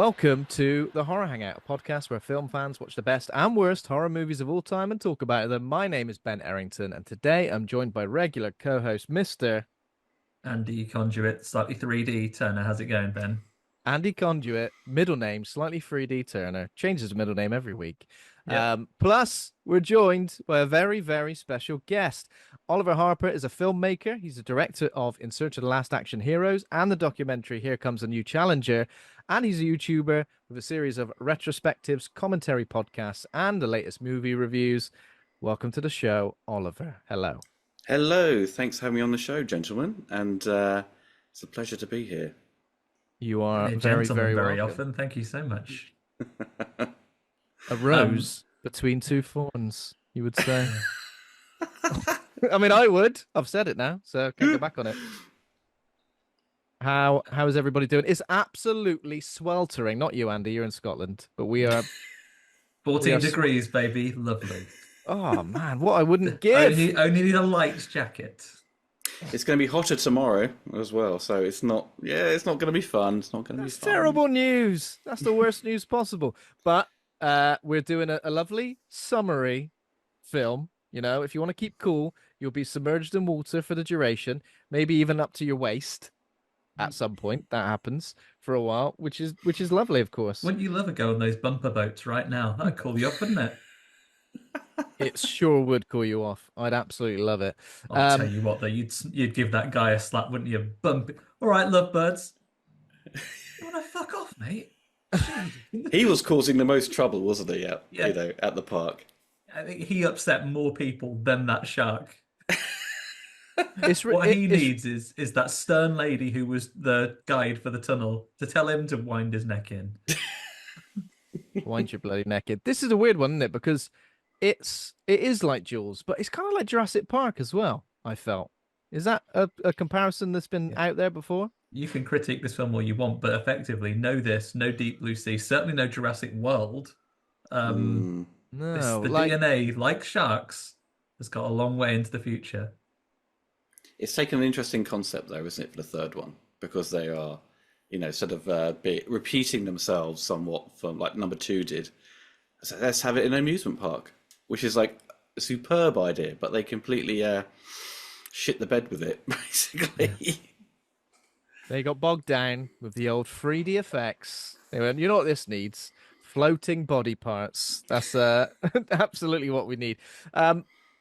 Welcome to the Horror Hangout, a podcast where film fans watch the best and worst horror movies of all time and talk about them. My name is Ben Errington, and today I'm joined by regular co-host Mr. Andy Conduit, slightly 3D. Turner, how's it going, Ben? Andy Conduit, middle name, slightly 3D Turner, changes his middle name every week. Yep. Plus, we're joined by a very, very special guest. Oliver Harper is a filmmaker. He's a director of In Search of the Last Action Heroes and the documentary Here Comes a New Challenger. And he's a YouTuber with a series of retrospectives, commentary podcasts, and the latest movie reviews. Welcome to the show, Oliver. Hello. Hello. Thanks for having me on the show, gentlemen. And it's a pleasure to be here. You are Hey, very, gentlemen, very very welcome. often. Thank you so much. A rose between two thorns, you would say. I mean, I would. I've said it now, so I can't go back on it. How is everybody doing? It's absolutely sweltering. Not you, Andy. You're in Scotland, but we are. 14 degrees, baby. Lovely. Oh man, what I wouldn't give. Only need a light jacket. It's going to be hotter tomorrow as well, so it's not. Yeah, it's not going to be fun. It's not going to be fun. Terrible news. That's the worst news possible. But we're doing a lovely summary film. You know, if you want to keep cool, you'll be submerged in water for the duration, maybe even up to your waist. At some point, that happens for a while, which is lovely, of course. Wouldn't you love a go on those bumper boats right now? That'd call you off, wouldn't it? It sure would call you off. I'd absolutely love it. I'll tell you what, though, you'd give that guy a slap, wouldn't you? Bump it. All right, lovebirds. You want to fuck off, mate? He was causing the most trouble, wasn't he? At the park. I think he upset more people than that shark. What he needs is that stern lady who was the guide for the tunnel to tell him to wind his neck in. Wind your bloody neck in. This is a weird one, isn't it? Because it is like Jaws, but it's kind of like Jurassic Park as well, I felt. Is that a comparison that's been out there before? You can critique this film all you want, but effectively, no Deep Blue Sea, certainly no Jurassic World. No, the DNA, like sharks, has got a long way into the future. It's taken an interesting concept, though, isn't it, for the third one? Because they are, sort of repeating themselves somewhat from like number 2 did. So let's have it in an amusement park, which is like a superb idea, but they completely shit the bed with it, basically. They got bogged down with the old 3D effects. They went, you know what this needs? Floating body parts. That's absolutely what we need.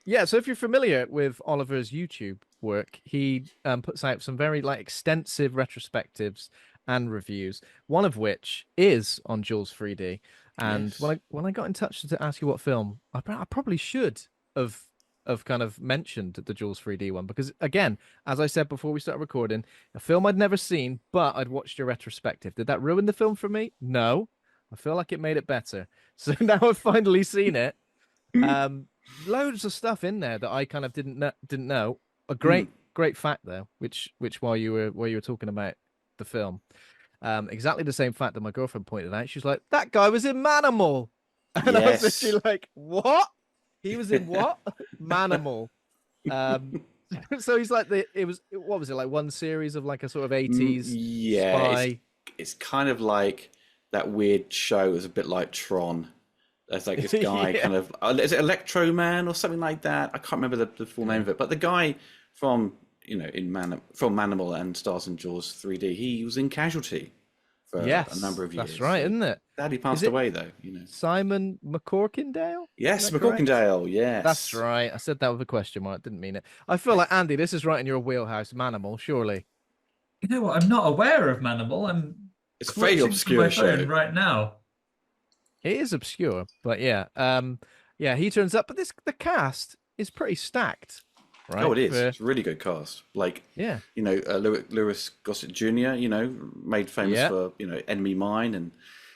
Yeah, so if you're familiar with Oliver's YouTube work, he puts out some very extensive retrospectives and reviews, one of which is on Jaws 3D. And yes. when I got in touch to ask you what film, I probably should have kind of mentioned the Jaws 3D one, because again, as I said before we started recording, a film I'd never seen, but I'd watched your retrospective. Did that ruin the film for me? No. I feel like it made it better. So now I've finally seen it. Loads of stuff in there that I kind of didn't know. A great fact though, which while you were talking about the film, exactly the same fact that my girlfriend pointed out. She's like, "That guy was in Manimal," and I was literally like, "What? He was in what? Manimal?" So he's like, what was it, like one series of like a sort of 80s spy? It's kind of like that weird show. It was a bit like Tron. There's like this guy kind of, is it Electro Man or something like that? I can't remember the full name of it. But the guy from, from Manimal and stars in Jaws 3D, he was in Casualty for a number of years. That's right, isn't it? Sadly passed away though, Simon MacCorkindale? Yes, MacCorkindale, yes. That's right. I said that with a question mark, didn't mean it. I feel like, Andy, this is right in your wheelhouse, Manimal, surely. You know what? I'm not aware of Manimal. It's a very obscure show right now. It is obscure, but yeah. He turns up, but the cast is pretty stacked, right? Oh, it is. It's a really good cast. Lewis Gossett Jr., made famous for, Enemy Mine and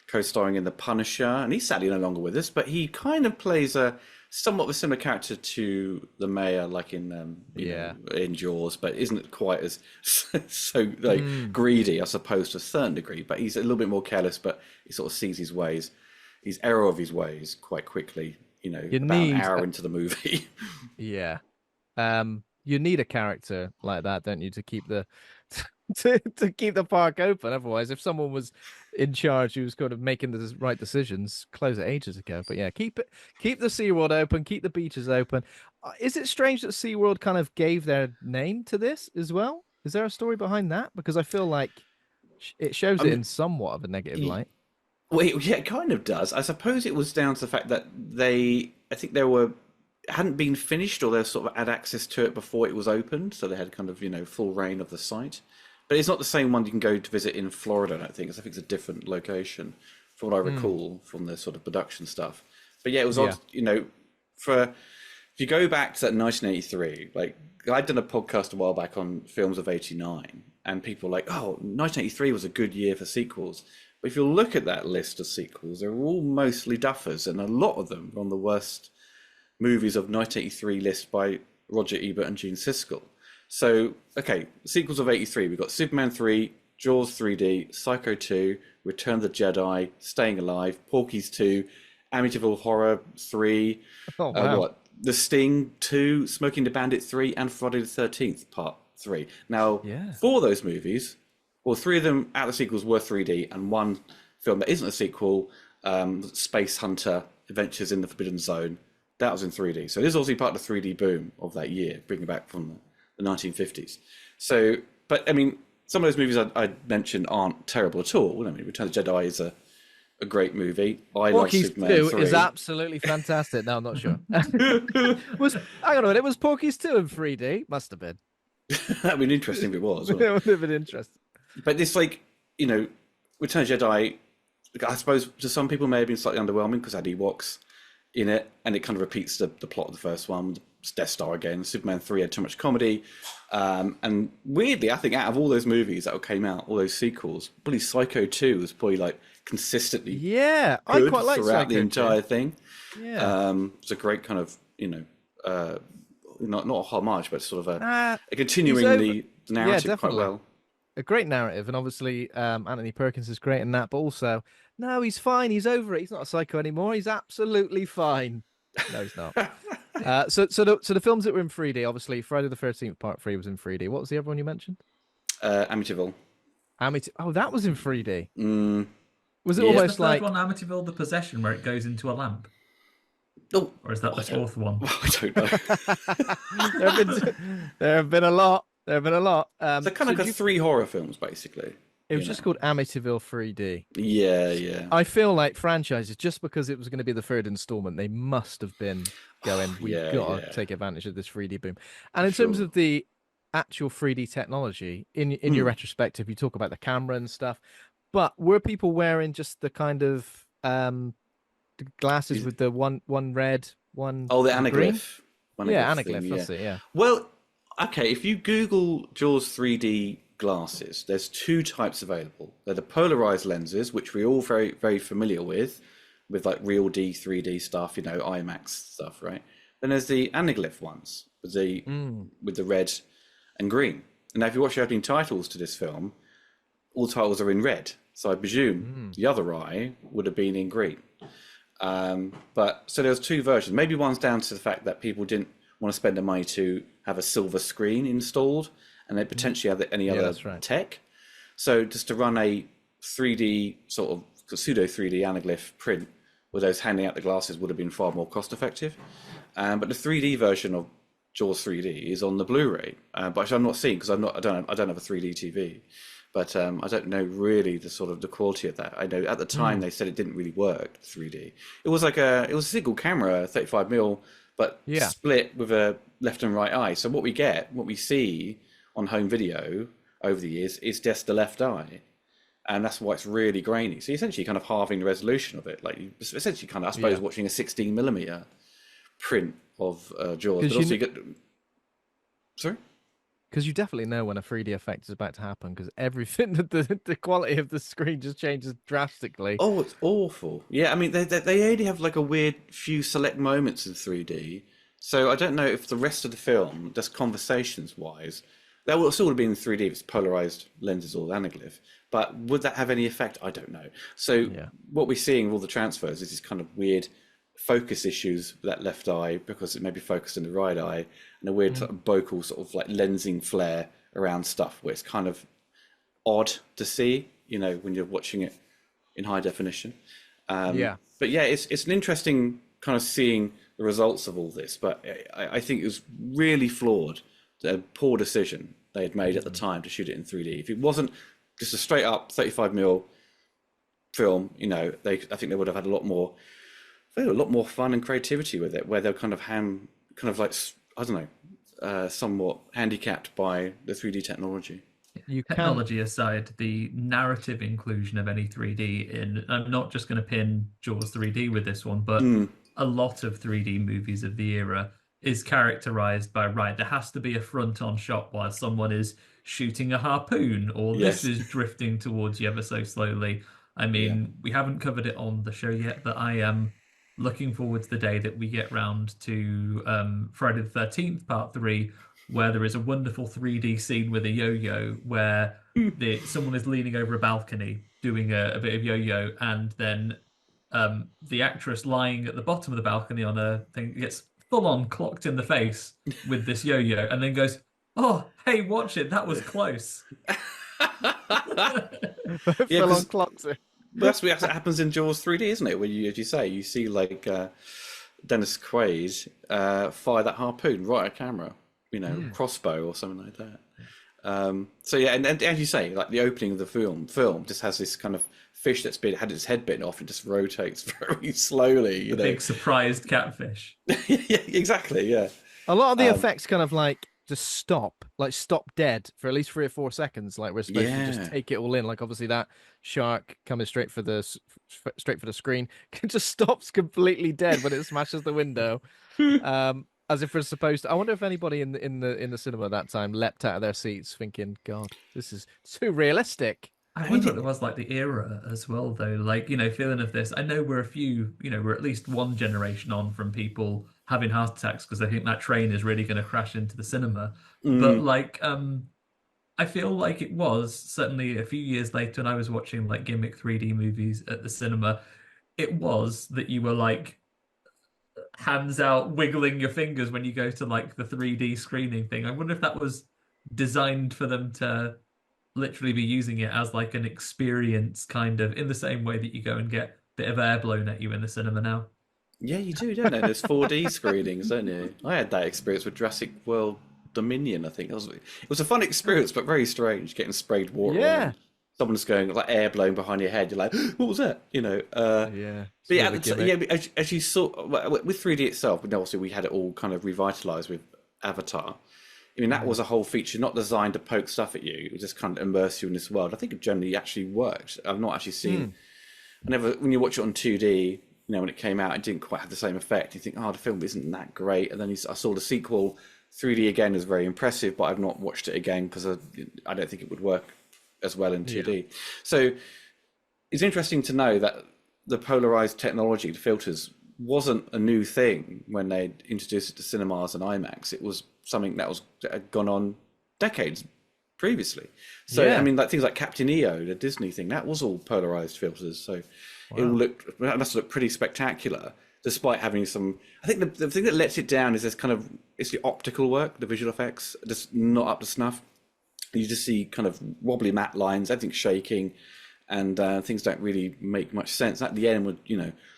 co-starring in The Punisher. And he's sadly no longer with us, but he kind of plays a somewhat of a similar character to the mayor, like in Jaws, but isn't quite as greedy, I suppose, to a certain degree. But he's a little bit more careless, but he sort of sees his ways. His error of his ways quite quickly, about an hour into the movie. Yeah. You need a character like that, don't you, to keep the to keep the park open. Otherwise, if someone was in charge who was kind of making the right decisions, close it ages ago. But yeah, keep the SeaWorld open, keep the beaches open. Is it strange that SeaWorld kind of gave their name to this as well? Is there a story behind that? Because I feel like it shows I it mean, in somewhat of a negative y- light. well, yeah, it kind of does. I suppose it was down to the fact that I think they hadn't been finished, or they sort of had access to it before it was opened, so they had kind of full reign of the site. But it's not the same one you can go to visit in Florida, I don't think. 'Cause I think it's a different location, from what I Mm, recall from the sort of production stuff. But yeah, it was yeah. odd, for if you go back to that 1983, like I'd done a podcast a while back on films of '89, and people were like, "Oh, 1983 was a good year for sequels." But if you look at that list of sequels, they're all mostly duffers, and a lot of them are on the worst movies of 1983 list by Roger Ebert and Gene Siskel. So, okay, sequels of '83, we've got Superman 3, Jaws 3D, Psycho 2, Return of the Jedi, Staying Alive, Porky's 2, Amityville Horror 3, Oh wow. The Sting 2, Smoking the Bandit 3, and Friday the 13th Part 3. Now, Yeah. for those movies, well, three of them out of the sequels were 3D, and one film that isn't a sequel, Space Hunter Adventures in the Forbidden Zone, that was in 3D. So this is obviously part of the 3D boom of that year, bringing back from the 1950s. So, but I mean, some of those movies I mentioned aren't terrible at all. I mean, Return of the Jedi is a great movie. I like Porky's Superman 2 3. is absolutely fantastic. No, I'm not sure. Was hang on a minute, was Porky's 2 in 3D? Must have been. That'd be interesting if it was. It would have been interesting. But this, Return of the Jedi, I suppose to some people may have been slightly underwhelming because it had Ewoks in it, and it kind of repeats the plot of the first one. It's Death Star again. Superman 3 had too much comedy. And weirdly, I think out of all those movies that came out, all those sequels, probably Psycho 2 was probably like consistently Yeah, I good quite like throughout the Psycho 2. entire thing. Yeah. It's a great kind of, not a homage, but sort of a He's continuing over. the Yeah, narrative quite definitely. well. A great narrative, and obviously Anthony Perkins is great in that, but also, no, he's fine. He's over it. He's not a psycho anymore. He's absolutely fine. No, he's not. So the films that were in 3D, obviously, Friday the 13th Part 3 was in 3D. What was the other one you mentioned? Amityville. Oh, that was in 3D. Mm, Was it yeah. Is the almost third like one Amityville the Possession, where it goes into a lamp? Oh, Or is that the I don't- fourth one? I don't know. there have been a lot. There have been a lot. So kind of like three horror films, basically. It was just called Amityville 3D. Yeah, yeah. I feel like franchises, just because it was going to be the third installment, they must have been going, we've yeah, got yeah. to take advantage of this 3D boom. And in Sure. terms of the actual 3D technology, in your retrospective, you talk about the camera and stuff, but were people wearing just the kind of the glasses with the one red, one Oh, the green? anaglyph. Yeah, thing, anaglyph, that's it, yeah. Well, okay, if you Google Jaws 3D glasses, there's two types available. They're the polarized lenses, which we're all very, very familiar with like real D, 3D stuff, IMAX stuff, right? Then there's the anaglyph ones with the red and green. And now if you watch the opening titles to this film, all titles are in red. So I presume the other eye would have been in green. But so there's two versions. Maybe one's down to the fact that people didn't want to spend the money to have a silver screen installed, and they potentially have any other tech. So just to run a 3D sort of pseudo 3D anaglyph print with those handing out the glasses would have been far more cost effective. But the 3D version of Jaws 3D is on the Blu-ray, but I'm not seeing because I don't have a 3D TV. But I don't know really the quality of that. I know at the time they said it didn't really work 3D. It was a single camera, 35mm, but split with a left and right eye. So what we see on home video over the years is just the left eye, and that's why it's really grainy. So you're essentially kind of halving the resolution of it. Like you essentially kind of, I suppose, watching a 16mm print of Jaws. But also you get. Sorry. Because you definitely know when a 3D effect is about to happen, because everything, the quality of the screen just changes drastically. Oh, it's awful. Yeah, I mean, they only have like a weird few select moments in 3D. So I don't know if the rest of the film, just conversations-wise, that will still have been in 3D if it's polarized lenses or anaglyph. But would that have any effect? I don't know. So what we're seeing with all the transfers is this kind of weird focus issues with that left eye because it may be focused in the right eye, and a weird sort of bocal sort of like lensing flare around stuff where it's kind of odd to see, when you're watching it in high definition. But yeah, it's an interesting kind of seeing the results of all this. But I think it was really flawed, a poor decision they had made at the time to shoot it in 3D. If it wasn't just a straight up 35mm film, I think they would have had a lot more fun and creativity with it, where they're kind of like, I don't know, somewhat handicapped by the 3D technology. Technology aside, the narrative inclusion of any 3D in, I'm not just going to pin Jaws 3D with this one, but a lot of 3D movies of the era is characterized by, right, there has to be a front-on shot while someone is shooting a harpoon, or this is drifting towards you ever so slowly. I mean, we haven't covered it on the show yet, but I am looking forward to the day that we get round to Friday the 13th, Part 3, where there is a wonderful 3D scene with a yo-yo where someone is leaning over a balcony doing a bit of yo-yo, and then the actress lying at the bottom of the balcony on a thing gets full-on clocked in the face with this yo-yo, and then goes, "Oh, hey, watch it, that was close." Full-on clocks it. That's what happens in Jaws 3D, isn't it? Where as you say, you see like Dennis Quaid fire that harpoon right at camera, crossbow or something like that. So yeah, and as you say, like the opening of the film just has this kind of fish that's had its head bitten off. It just rotates very slowly. Big surprised catfish. Yeah, exactly. Yeah. A lot of the effects kind of like just stop dead for at least 3 or 4 seconds. Like we're supposed to just take it all in. Like obviously that shark coming straight for the screen just stops completely dead when it smashes the window. As if we're supposed to. I wonder if anybody in the cinema at that time leapt out of their seats thinking, "God, this is too realistic." I wonder what it was like the era as well, though. Like, feeling of this. I know we're we're at least one generation on from people having heart attacks because they think that train is really going to crash into the cinema. But like, I feel like it was certainly a few years later when I was watching like gimmick 3D movies at the cinema. It was that you were like hands out wiggling your fingers when you go to like the 3D screening thing. I wonder if that was designed for them to literally be using it as like an experience, kind of in the same way that you go and get a bit of air blown at you in the cinema now. Yeah, you do, don't you? There's 4D screenings, don't you? I had that experience with Jurassic World Dominion, I think. It was a fun experience, but very strange, getting sprayed water. Yeah. Someone's going like air blown behind your head. You're like, what was that? Yeah. But as you saw with 3D itself, obviously we had it all kind of revitalized with Avatar. I mean, that was a whole feature, not designed to poke stuff at you. It was just kind of immerse you in this world. I think it generally actually worked. I've not actually seen. When you watch it on 2D, when it came out, it didn't quite have the same effect. You think, oh, the film isn't that great. And then I saw the sequel. 3D again is very impressive, but I've not watched it again because I don't think it would work as well in 2D. Yeah. So it's interesting to know that the polarized technology, the filters, wasn't a new thing when they introduced it to cinemas and IMAX. It was something that had gone on decades previously. So I mean, like things like Captain EO, the Disney thing, that was all polarized filters. So it must look pretty spectacular, despite having some. I think the thing that lets it down is it's the optical work, the visual effects, just not up to snuff. You just see kind of wobbly matte lines, everything's shaking, and things don't really make much sense. At the end, when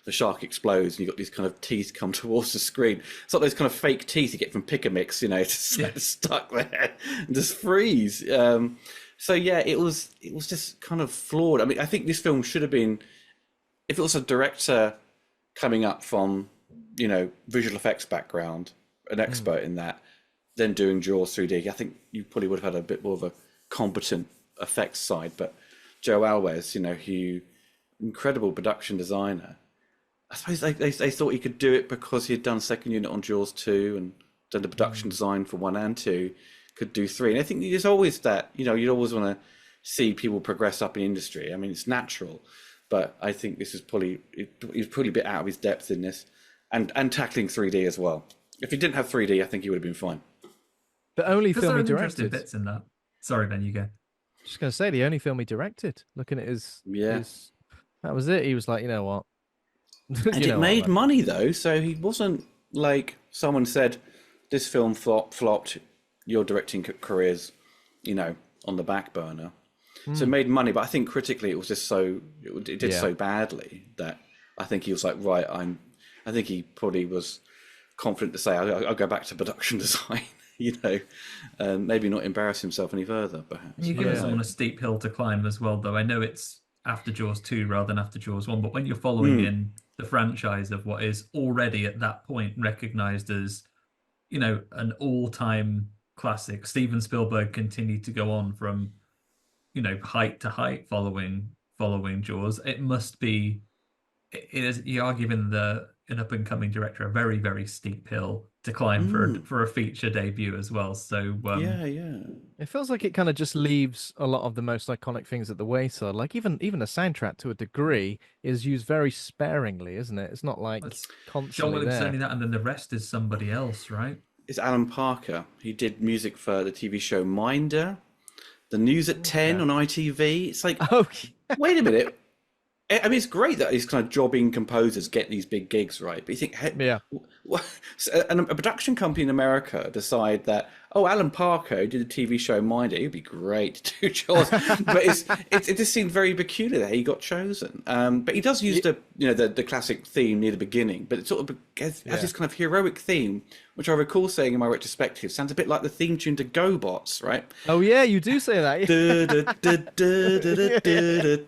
the shark explodes and you've got these kind of teeth come towards the screen, it's like those kind of fake teeth you get from Pick-a-Mix, just stuck there and just freeze. So yeah, it was just kind of flawed. I mean, I think this film should have been, if it was a director coming up from visual effects background, an expert in that, then doing Jaws 3D, I think you probably would have had a bit more of a competent effects side. But Joe Alves, who incredible production designer, I suppose they thought he could do it because he had done second unit on Jaws 2 and done the production design for 1 and 2, could do 3. And I think there's always that, you'd always want to see people progress up in industry. I mean, it's natural, but I think this is probably a bit out of his depth in this, and tackling 3D as well. If he didn't have 3D, I think he would have been fine. The only film he directed. Bits in that. Sorry, Ben, you go. Just going to say, the only film he directed. Looking at his, that was it. He was like, you know what? And it made money though, so he wasn't like someone said, this film flopped. Your directing career's, on the back burner. So it made money, but I think critically it was just it did Yeah. so badly that I think he was like, right, I think he probably was confident to say, I'll go back to production design, maybe not embarrass himself any further, perhaps. You give someone a steep hill to climb as well, though. I know it's after Jaws 2 rather than after Jaws 1, but when you're following in the franchise of what is already at that point recognized as, an all-time classic, Steven Spielberg continued to go on from, height to height following Jaws. It must be, you are giving an up-and-coming director a very, very steep hill to climb for a feature debut as well. So yeah. It feels like it kind of just leaves a lot of the most iconic things at the wayside. Like even the soundtrack to a degree is used very sparingly, isn't it? It's not like John constantly Williams is there. only that, and then the rest is somebody else, right? It's Alan Parker. He did music for the TV show Minder, the news at 10 on ITV. It's like, Oh, wait a minute. I mean, it's great that these kind of jobbing composers get these big gigs, right? But you think, hey, yeah. and a production company in America decide that, Alan Parker did a TV show Minder, it'd be great to do Jaws. But it just seemed very peculiar that he got chosen. But he does use the classic theme near the beginning, but it sort of has this kind of heroic theme, which I recall saying in my retrospective sounds a bit like the theme tune to GoBots, right? Oh yeah, you do say that.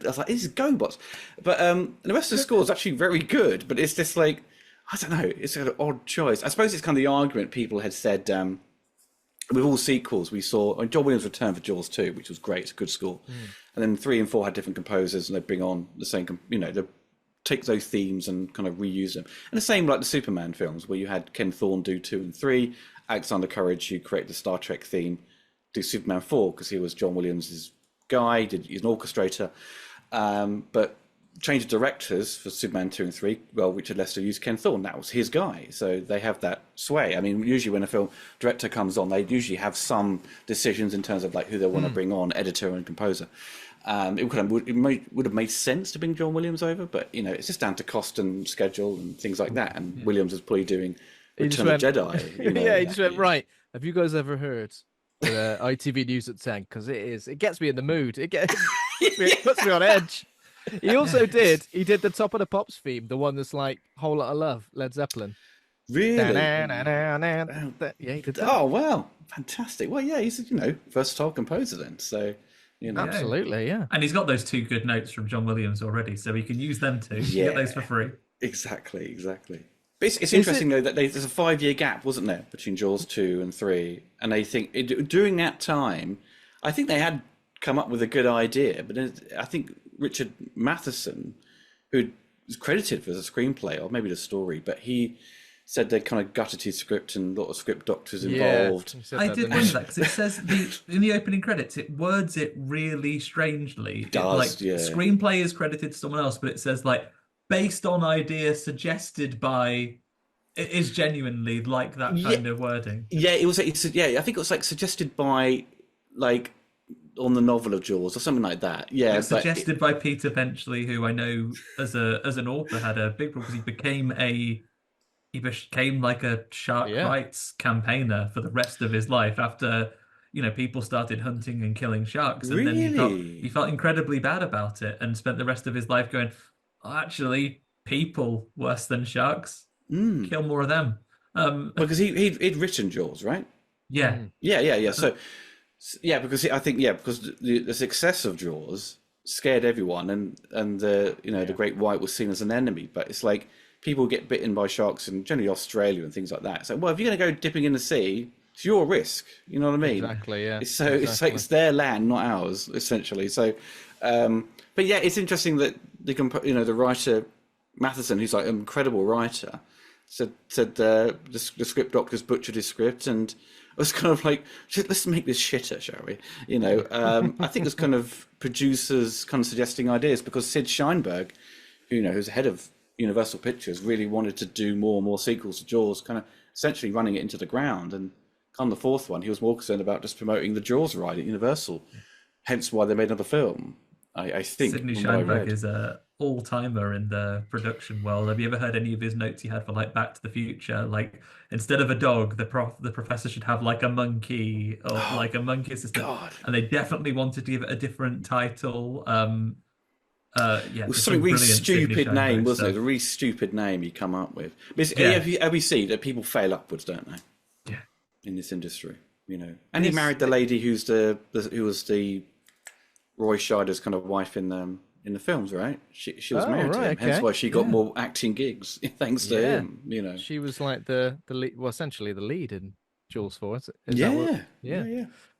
I was like, this is GoBots. But the rest of the score is actually very good, but it's just like, I don't know, it's an odd choice. I suppose it's kind of the argument people had said with all sequels we saw. John Williams returned for Jaws 2, which was great, it's a good score. And then 3 and 4 had different composers, and they bring on the same, they take those themes and kind of reuse them. And the same like the Superman films, where you had Ken Thorne do 2 and 3, Alexander Courage, who created the Star Trek theme, do Superman 4 because he was John Williams' guy, he's an orchestrator. But change of directors for Superman 2 and 3, well, Richard Lester used Ken Thorne. That was his guy. So they have that sway. I mean, usually when a film director comes on, they usually have some decisions in terms of like who they want to bring on, editor and composer. It would have made sense to bring John Williams over, but, it's just down to cost and schedule and things like that. And Williams was probably doing Return of the Jedi. Yeah, he just went, right, have you guys ever heard ITV News at 10? Because it gets me in the mood. It puts me on edge. He also did the Top of the Pops theme, the one that's like Whole Lotta Love, Led Zeppelin. Really? Yeah, he did that. Oh, wow. Fantastic. Well, yeah, he's a, versatile composer then. So, Absolutely, yeah. And he's got those 2 good notes from John Williams already, so he can use them too. You get those for free. Exactly. But it's interesting, though, that there's a 5-year gap, wasn't there, between Jaws 2 and 3? And they think, during that time, I think they had come up with a good idea, but I think Richard Matheson, who is credited for the screenplay, or maybe the story, but he said they kind of gutted his script and a lot of script doctors involved. I did wonder that, because it says in the opening credits, it words it really strangely. It does, screenplay is credited to someone else, but it says like based on idea suggested by. It is genuinely like that kind of wording. Yeah, I think it was like suggested by like on the novel of Jaws or something like that. Yeah, it's suggested by Peter Benchley, who I know as an author had a big problem because he became like a shark rights campaigner for the rest of his life after people started hunting and killing sharks, and then he felt incredibly bad about it and spent the rest of his life going, actually, people worse than sharks. Kill more of them. Because he'd written Jaws, right? Yeah. So. Yeah, because because the success of Jaws scared everyone, and the great white was seen as an enemy. But it's like people get bitten by sharks, and generally Australia and things like that. So, well, if you're going to go dipping in the sea, it's your risk. You know what I mean? Exactly. Yeah. It's like it's their land, not ours, essentially. So, but yeah, it's interesting that the writer Matheson, who's like an incredible writer, said the script doctors butchered his script, and I was kind of like, let's make this shitter, shall we? I think there's kind of producers kind of suggesting ideas, because Sid Sheinberg, who's the head of Universal Pictures, really wanted to do more and more sequels to Jaws, kind of essentially running it into the ground. And on the 4th one, he was more concerned about just promoting the Jaws ride at Universal, hence why they made another film. I think Sidney Sheinberg is all-timer in the production world. Have you ever heard any of his notes he had for like Back to the Future? Like instead of a dog, the professor should have like a monkey or like a monkey assistant. God. And they definitely wanted to give it a different title. It was something really stupid name, wasn't it? A really stupid name you come up with. Have we seen that people fail upwards, don't they? Yeah. In this industry, you know. And he married the lady who was the Roy Scheider's kind of wife in the films, right? She was married to him, hence why she got more acting gigs thanks to him. You know, she was like the lead, well, essentially the lead in Jaws 4. Yeah,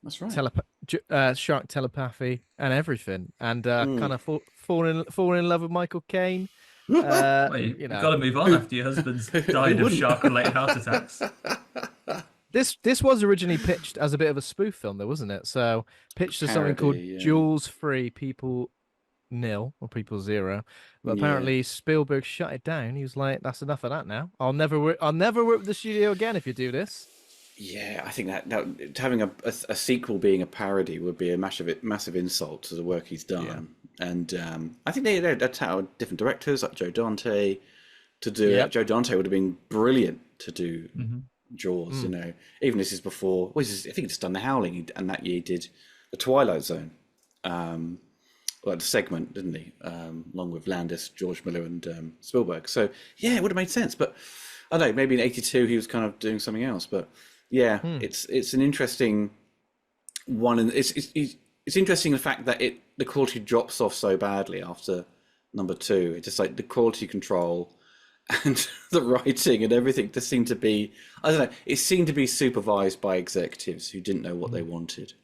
that's right. Shark telepathy and everything, and kind of fall in love with Michael Caine. Well, you've got to move on after your husband's died of shark-related heart attacks. This was originally pitched as a bit of a spoof film, though, wasn't it? So pitched as something called Jaws 3 People Nil or People Zero, but apparently Spielberg shut it down. He was like, "That's enough of that now. I'll never work with the studio again if you do this." Yeah, I think that having a sequel being a parody would be a massive insult to the work he's done. Yeah. And I think they're different directors like Joe Dante to do it. Joe Dante would have been brilliant to do Jaws. You know, even this is before. I think he's done The Howling, and that year he did The Twilight Zone. Like the segment, didn't he? Along with Landis, George Miller, and Spielberg. So yeah, it would have made sense. But I don't know, maybe in '82 he was kind of doing something else. But yeah, it's an interesting one, and it's interesting the fact that the quality drops off so badly after number 2. It's just like the quality control and the writing and everything just seemed to be, I don't know, it seemed to be supervised by executives who didn't know what they wanted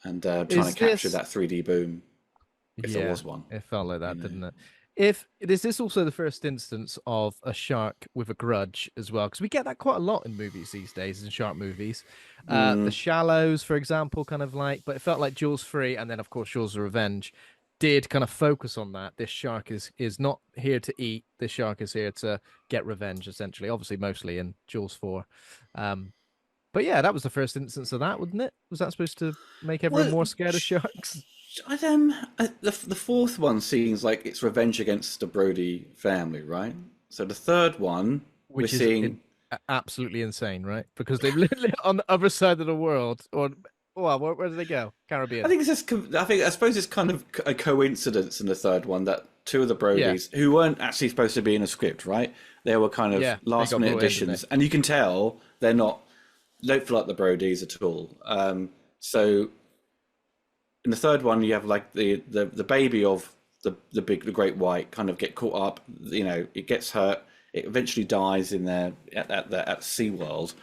and trying to capture that 3D boom. If there was one. It felt like that, didn't it? Is this also the first instance of a shark with a grudge as well? Because we get that quite a lot in movies these days, in shark movies. The Shallows, for example, kind of like, but it felt like Jaws 3, and then of course Jaws of Revenge did kind of focus on that. This shark is not here to eat. This shark is here to get revenge, essentially. Obviously, mostly in Jaws 4. But yeah, that was the first instance of that, wasn't it? Was that supposed to make everyone more scared of sharks? The fourth one seems like it's revenge against the Brody family, right? So the third one, which is seeing absolutely insane, right? Because they've literally on the other side of the world, or where do they go? Caribbean. I suppose it's kind of a coincidence in the third one that two of the Brodies who weren't actually supposed to be in a script, right? They were kind of last minute additions, and you can tell they don't feel like the Brodies at all. So in the third one, you have like the baby of the great white kind of get caught up. You know, it gets hurt. It eventually dies in there at SeaWorld.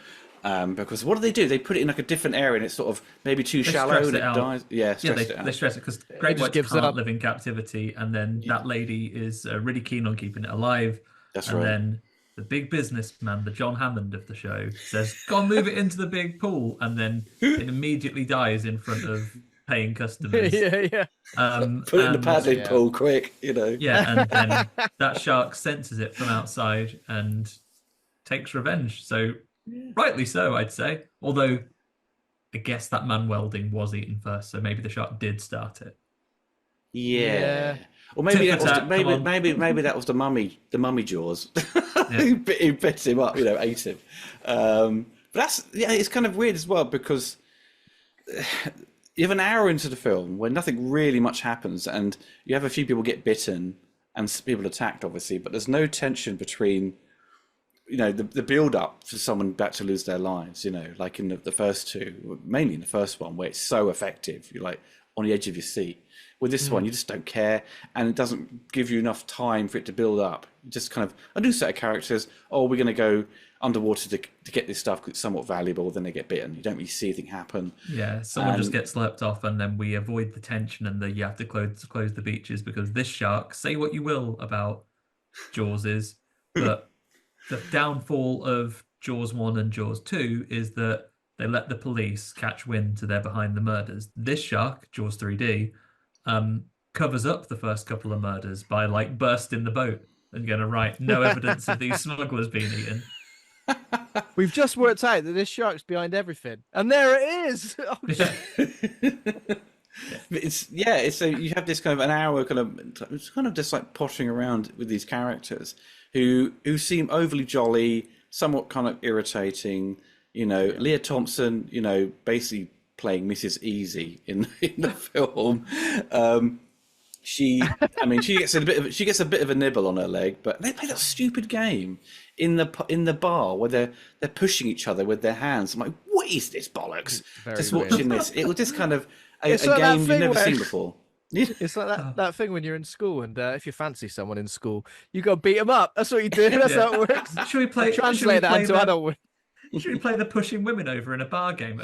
Because what do? They put it in like a different area, and it's sort of maybe too shallow, and it dies. Yeah, they stress it because great whites can't live in captivity, and then that lady is really keen on keeping it alive. That's and right. Then the big businessman, the John Hammond of the show, says, "Go and move it into the big pool," and then it immediately dies in front of paying customers. Put it in the paddling pool quick, you know. Yeah, and then that shark senses it from outside and takes revenge. So rightly so, I'd say. Although I guess that man welding was eaten first, so maybe the shark did start it. Yeah. Or maybe that was the mummy Jaws who bit him up, ate him. But it's kind of weird as well because you have an hour into the film where nothing really much happens, and you have a few people get bitten and people attacked, obviously, but there's no tension between, the build up for someone about to lose their lives, like in the first two, mainly in the first one, where it's so effective, you're like on the edge of your seat. With this one, you just don't care, and it doesn't give you enough time for it to build up. Just kind of a new set of characters. Oh, we're going to go underwater to get this stuff because it's somewhat valuable. Then they get bitten. You don't really see anything happen. Yeah, someone just gets swept off, and then we avoid the tension, and you have to close the beaches because this shark. Say what you will about Jaws but the downfall of Jaws 1 and Jaws 2 is that they let the police catch wind to they're behind the murders. This shark, Jaws 3D. Covers up the first couple of murders by bursting the boat and going to write no evidence of these smugglers being eaten. We've just worked out that this shark's behind everything, and there it is. It's so you have this kind of an hour it's kind of just like pottering around with these characters who seem overly jolly, somewhat kind of irritating. Leah Thompson, basically playing Mrs. Easy in the film. She gets a bit of a nibble on her leg, but they play that stupid game in the bar where they're pushing each other with their hands. I'm like, what is this bollocks? Very Just weird. watching this, it was just kind of a It's like that game you've thing never where- seen before. It's like that thing when you're in school and if you fancy someone in school, you go beat them up. That's what you do. That's how it works. Should we play? Translate that into adult. Should we play the pushing women over in a bar game?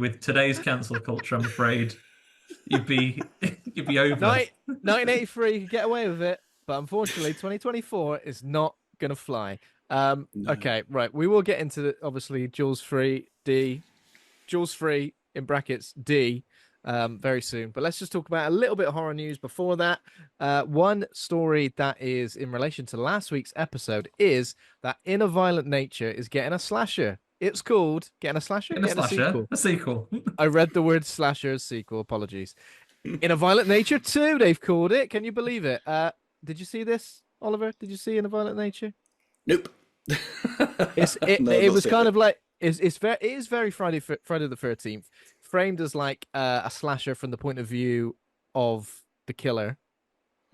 With today's cancel culture, I'm afraid you'd be over. 1983, you could get away with it, but unfortunately, 2024 is not gonna fly. No. Okay, right. We will get into obviously Jules Free D, Jules Free in brackets D, very soon. But let's just talk about a little bit of horror news before that. One story that is in relation to last week's episode is that In a Violent Nature is getting a slasher. It's called Getting a Slasher. Getting a sequel. A sequel. I read the word slasher as sequel. Apologies. In a Violent Nature 2, they've called it. Can you believe it? Did you see this, Oliver? Did you see In a Violent Nature? Nope. It was kind of like it is very Friday the 13th, framed as like a slasher from the point of view of the killer.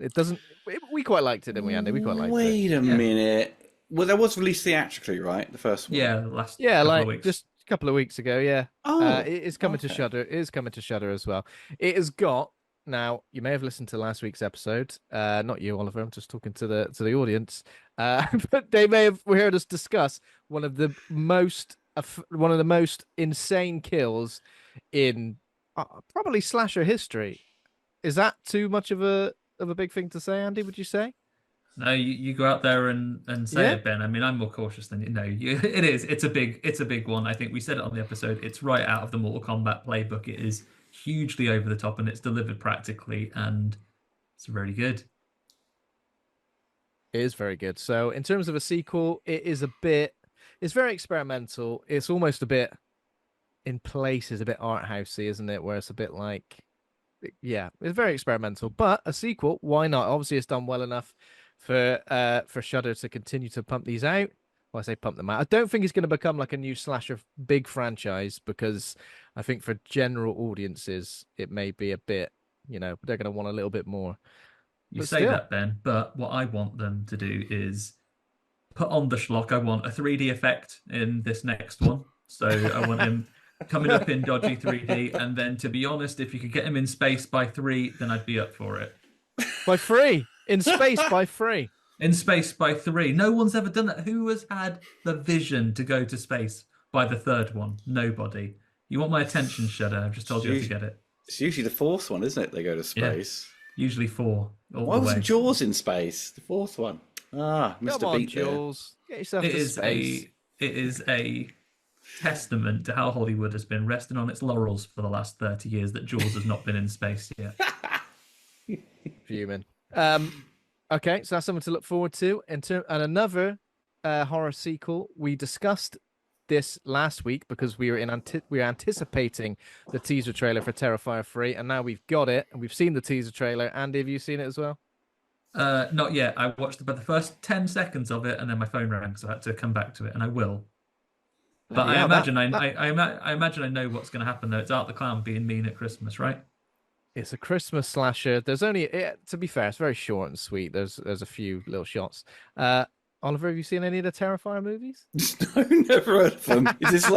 It doesn't. We quite liked it, didn't we, Andy? We quite liked it. Wait a minute. Well, that was released theatrically, right? The first one. Yeah, couple of weeks. Just a couple of weeks ago. Yeah. Oh, it is coming to Shudder. It is coming to Shudder as well. It has got. Now, you may have listened to last week's episode. Not you, Oliver. I'm just talking to the audience. But they may have heard us discuss one of the most insane kills in probably slasher history. Is that too much of a big thing to say, Andy? Would you say? No, you go out there and say Yeah. it, Ben. I mean, I'm more cautious than you. No, it is. It's a big one. I think we said it on the episode. It's right out of the Mortal Kombat playbook. It is hugely over the top, and it's delivered practically, and it's really good. It is very good. So, in terms of a sequel, it's very experimental. It's almost a bit, in places, a bit art housey, isn't it? Where it's a bit like, yeah, it's very experimental. But a sequel, why not? Obviously, it's done well enough for Shudder to continue to pump these out. Well, I say pump them out. I don't think it's going to become like a new slasher big franchise because I think for general audiences, it may be a bit, they're going to want a little bit more. You say that, Ben, but what I want them to do is put on the schlock. I want a 3D effect in this next one. So I want him coming up in dodgy 3D. And then, to be honest, if you could get him in space by 3, then I'd be up for it. By 3? In space by 3? In space by 3. No one's ever done that. Who has had the vision to go to space by the 3rd one? Nobody. You want my attention, Shudder? I've just told you how to get it. It's usually the 4th one, isn't it? They go to space. Yeah, usually 4. Why wasn't Jaws in space? The 4th one. Mr. Beat Jules. Get yourself it to is space. It is a testament to how Hollywood has been resting on its laurels for the last 30 years that Jaws has not been in space yet. Fuming. Okay, so that's something to look forward to. And another horror sequel. We discussed this last week because we were anticipating the teaser trailer for Terrifier 3, and now we've got it, and we've seen the teaser trailer. Andy, have you seen it as well? Not yet. I watched about the first 10 seconds of it, and then my phone rang, so I had to come back to it, and I will. But I imagine I imagine I know what's going to happen though. It's Art the Clown being mean at Christmas, right? It's a Christmas slasher. There's only, to be fair, it's very short and sweet. There's a few little shots. Oliver, have you seen any of the Terrifier movies? No, never heard of them. Is this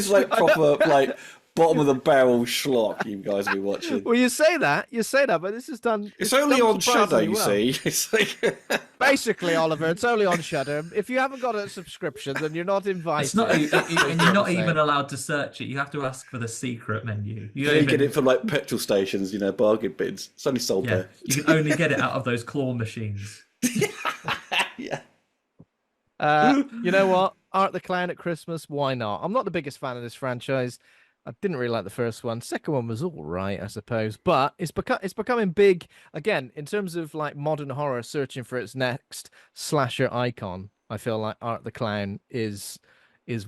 like proper like bottom of the barrel schlock you guys will be watching? Well, you say that, but this is done. It's only done on Shudder, you well. see. It's like Basically, Oliver, it's only on Shudder. If you haven't got a subscription, then you're not invited. It's not, and you're not even allowed to search it. You have to ask for the secret menu. You get it from like petrol stations, bargain bins. It's only sold there. You can only get it out of those claw machines. Yeah. You know what? Art the Clown at Christmas, why not? I'm not the biggest fan of this franchise. I didn't really like the first one. Second one was all right, I suppose, but it's becoming big again in terms of like modern horror searching for its next slasher icon. I feel like Art the Clown is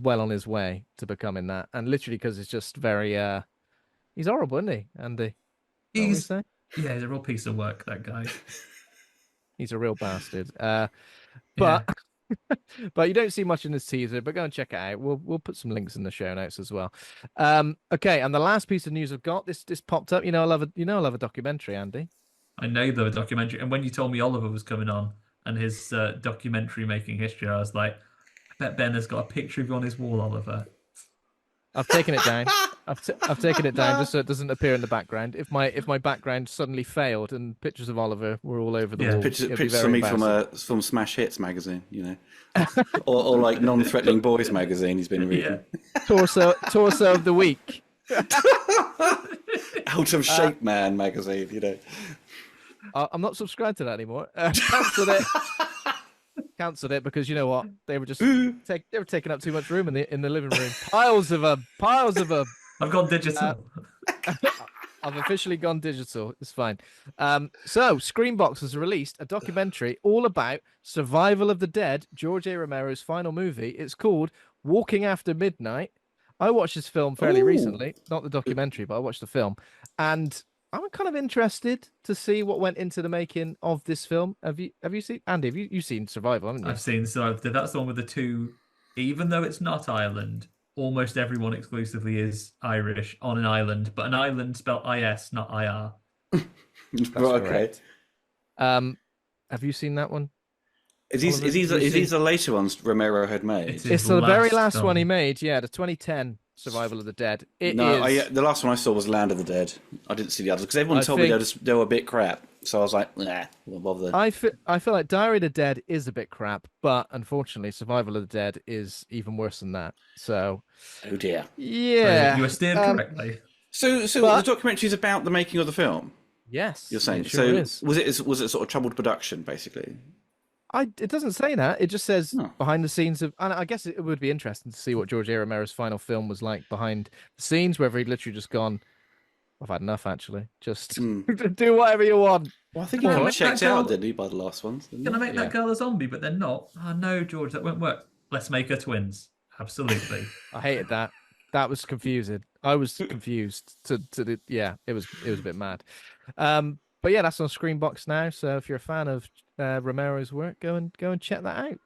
well on his way to becoming that, and literally because it's just very he's horrible, isn't he, Andy? What we He's say? yeah, he's a real piece of work, that guy. He's a real bastard. Yeah, But but you don't see much in this teaser. But go and check it out. We'll put some links in the show notes as well. Okay, and the last piece of news I've got this popped up. I love a documentary, Andy. I know the documentary. And when you told me Oliver was coming on and his documentary making history, I was like, I bet Ben has got a picture of you on his wall, Oliver. I've taken it down. I've taken it down just so it doesn't appear in the background. If my background suddenly failed and pictures of Oliver were all over the wall, Pictures of me from Smash Hits magazine, or like non-threatening boys magazine. He's been reading. Yeah. torso of the week. Out of Shape Man magazine. I'm not subscribed to that anymore. Cancelled it because you know what? They were just they were taking up too much room in the living room. Piles of them. I've gone digital. I've officially gone digital. It's fine. So Screenbox has released a documentary all about Survival of the Dead, George A. Romero's final movie. It's called Walking After Midnight. I watched this film fairly recently, not the documentary, but I watched the film, and I'm kind of interested to see what went into the making of this film. Have you seen, Andy? Have you seen Survival? Haven't you? I've seen Survival. That's the one with the two. Even though it's not Ireland, almost everyone exclusively is Irish on an island, but an island spelled IS, not IR. Okay. Have you seen that one? Is these the later ones Romero had made? It's the very last one he made. Yeah, the 2010 Survival of the Dead. The last one I saw was Land of the Dead. I didn't see the others because everyone told me they were a bit crap. So I was like, nah, won't bother. I feel like Diary of the Dead is a bit crap, but unfortunately, Survival of the Dead is even worse than that. So, oh dear. Yeah, so you were steered correctly. So the documentary is about the making of the film. Yes, you're saying. Is. Was it sort of troubled production, basically? It doesn't say that. It just says behind the scenes of, and I guess it would be interesting to see what George A. Romero's final film was like behind the scenes, whether he'd literally just gone, I've had enough, actually. Just do whatever you want. Well, I think he kind of checked out, didn't he, by the last ones? Can I make that girl a zombie, but they're not? Oh, no, George, that won't work. Let's make her twins. Absolutely. I hated that. That was confusing. I was confused it was a bit mad. But yeah, that's on Screenbox now. So if you're a fan of Romero's work, go and check that out.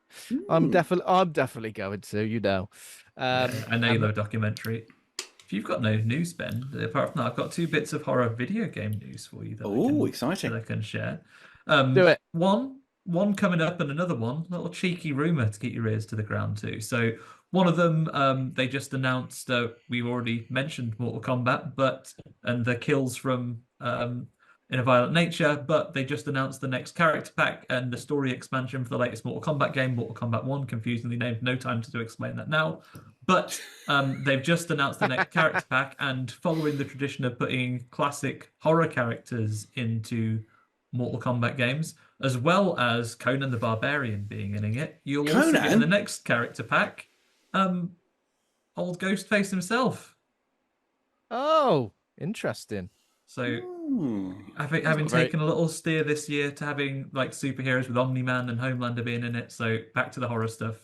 I'm definitely going to. I know you love a documentary. If you've got no news, Ben, apart from that, I've got two bits of horror video game news for you. Exciting! That I can share. Do it. One coming up, and another one. A little cheeky rumor to get your ears to the ground too. So one of them, they just announced. We've already mentioned Mortal Kombat, and the kills from In a Violent Nature, but they just announced the next character pack and the story expansion for the latest Mortal Kombat game, Mortal Kombat 1, confusingly named. No time to explain that now. But they've just announced the next character pack, and following the tradition of putting classic horror characters into Mortal Kombat games, as well as Conan the Barbarian being in it, you'll also get in the next character pack old Ghostface himself. Oh, interesting. So, having taken a little steer this year to having like superheroes with Omni-Man and Homelander being in it, so back to the horror stuff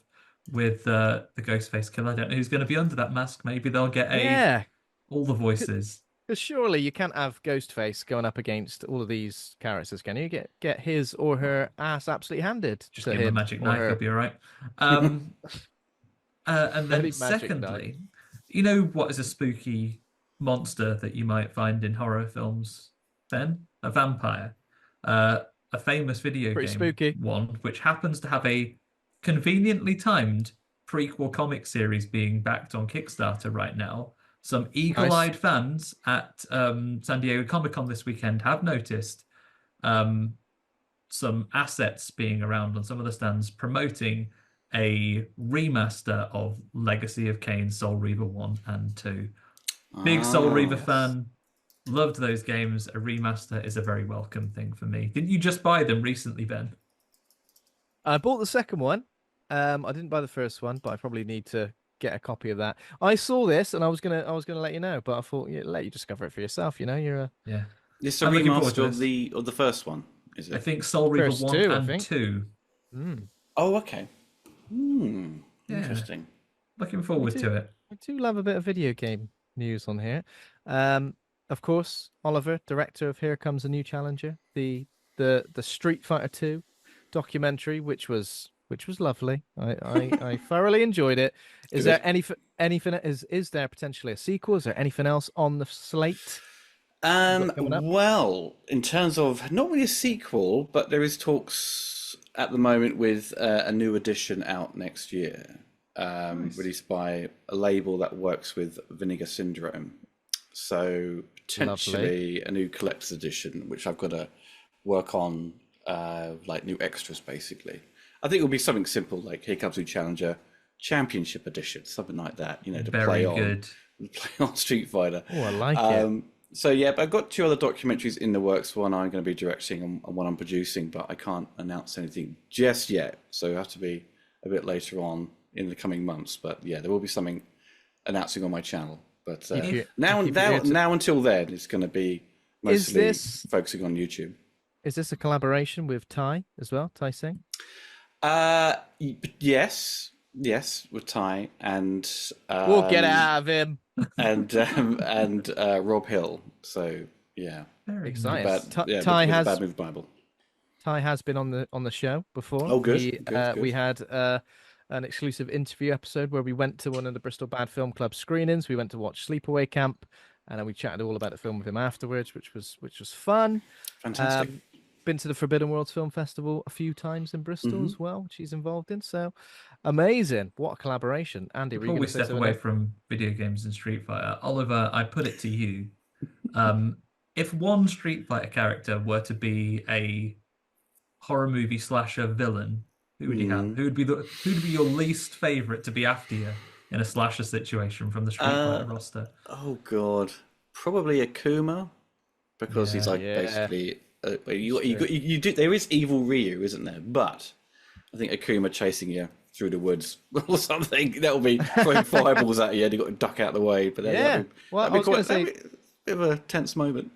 with the Ghostface killer. I don't know who's going to be under that mask. Maybe they'll get all the voices. Because surely you can't have Ghostface going up against all of these characters, can you? Get his or her ass absolutely handed. Just give him a magic knife, he'll be all right. And then secondly, you know what is a spooky monster that you might find in horror films, Ben? A vampire. A famous video game spooky one, which happens to have a conveniently timed prequel comic series being backed on Kickstarter right now. Some eagle-eyed fans at San Diego Comic-Con this weekend have noticed some assets being around on some of the stands promoting a remaster of Legacy of Kain, Soul Reaver 1 and 2. Big Soul Reaver fan, loved those games. A remaster is a very welcome thing for me. Didn't you just buy them recently, Ben? I bought the second one. I didn't buy the first one, but I probably need to get a copy of that. I saw this and I was gonna let you know, but I thought let you discover it for yourself. You're a It's a remaster of the first one, is it? I think Soul Reaver 1 and 2. Oh, okay. Interesting. Looking forward to it. I do love a bit of video game news on here. of course, Oliver, director of Here Comes a New Challenger, the Street Fighter 2 documentary, which was lovely. I thoroughly enjoyed it. Is Good. there anything is there potentially a sequel? Is there anything else on the slate coming up? Well, in terms of not really a sequel, but there is talks at the moment with a new edition out next year, released by a label that works with Vinegar Syndrome. So potentially a new collector's edition, which I've got to work on, like new extras, basically. I think it'll be something simple, like Here Comes New Challenger Championship Edition, something like that, you know, to play on Street Fighter. Oh, I like it. So yeah, but I've got 2 other documentaries in the works. One I'm going to be directing and one I'm producing, but I can't announce anything just yet. So it'll have to be a bit later on in the coming months. But yeah, there will be something announcing on my channel. But now until then, it's going to be mostly focusing on YouTube. Is this a collaboration with Ty as well? Ty Singh? Yes, with Ty and we'll get out of him. and Rob Hill. So yeah, Very exciting. Nice. Ty has Bad Move Bible. Ty has been on the show before. Oh, good. Good. We had an exclusive interview episode where we went to one of the Bristol Bad Film Club screenings. We went to watch Sleepaway Camp, and then we chatted all about the film with him afterwards, which was fun. Fantastic. Been to the Forbidden Worlds Film Festival a few times in Bristol as well, which he's involved in. So amazing. What a collaboration. Andy, before we step away from video games and Street Fighter, Oliver, I put it to you. If one Street Fighter character were to be a horror movie slasher villain, who would you have? Who would be your least favorite to be after you in a slasher situation from the Street Fighter roster? Oh God, probably Akuma, because he's like basically you do. There is evil Ryu, isn't there? But I think Akuma chasing you through the woods or something, that'll be throwing fireballs at you and you've got to duck out of the way. But then that'd be a bit of a tense moment.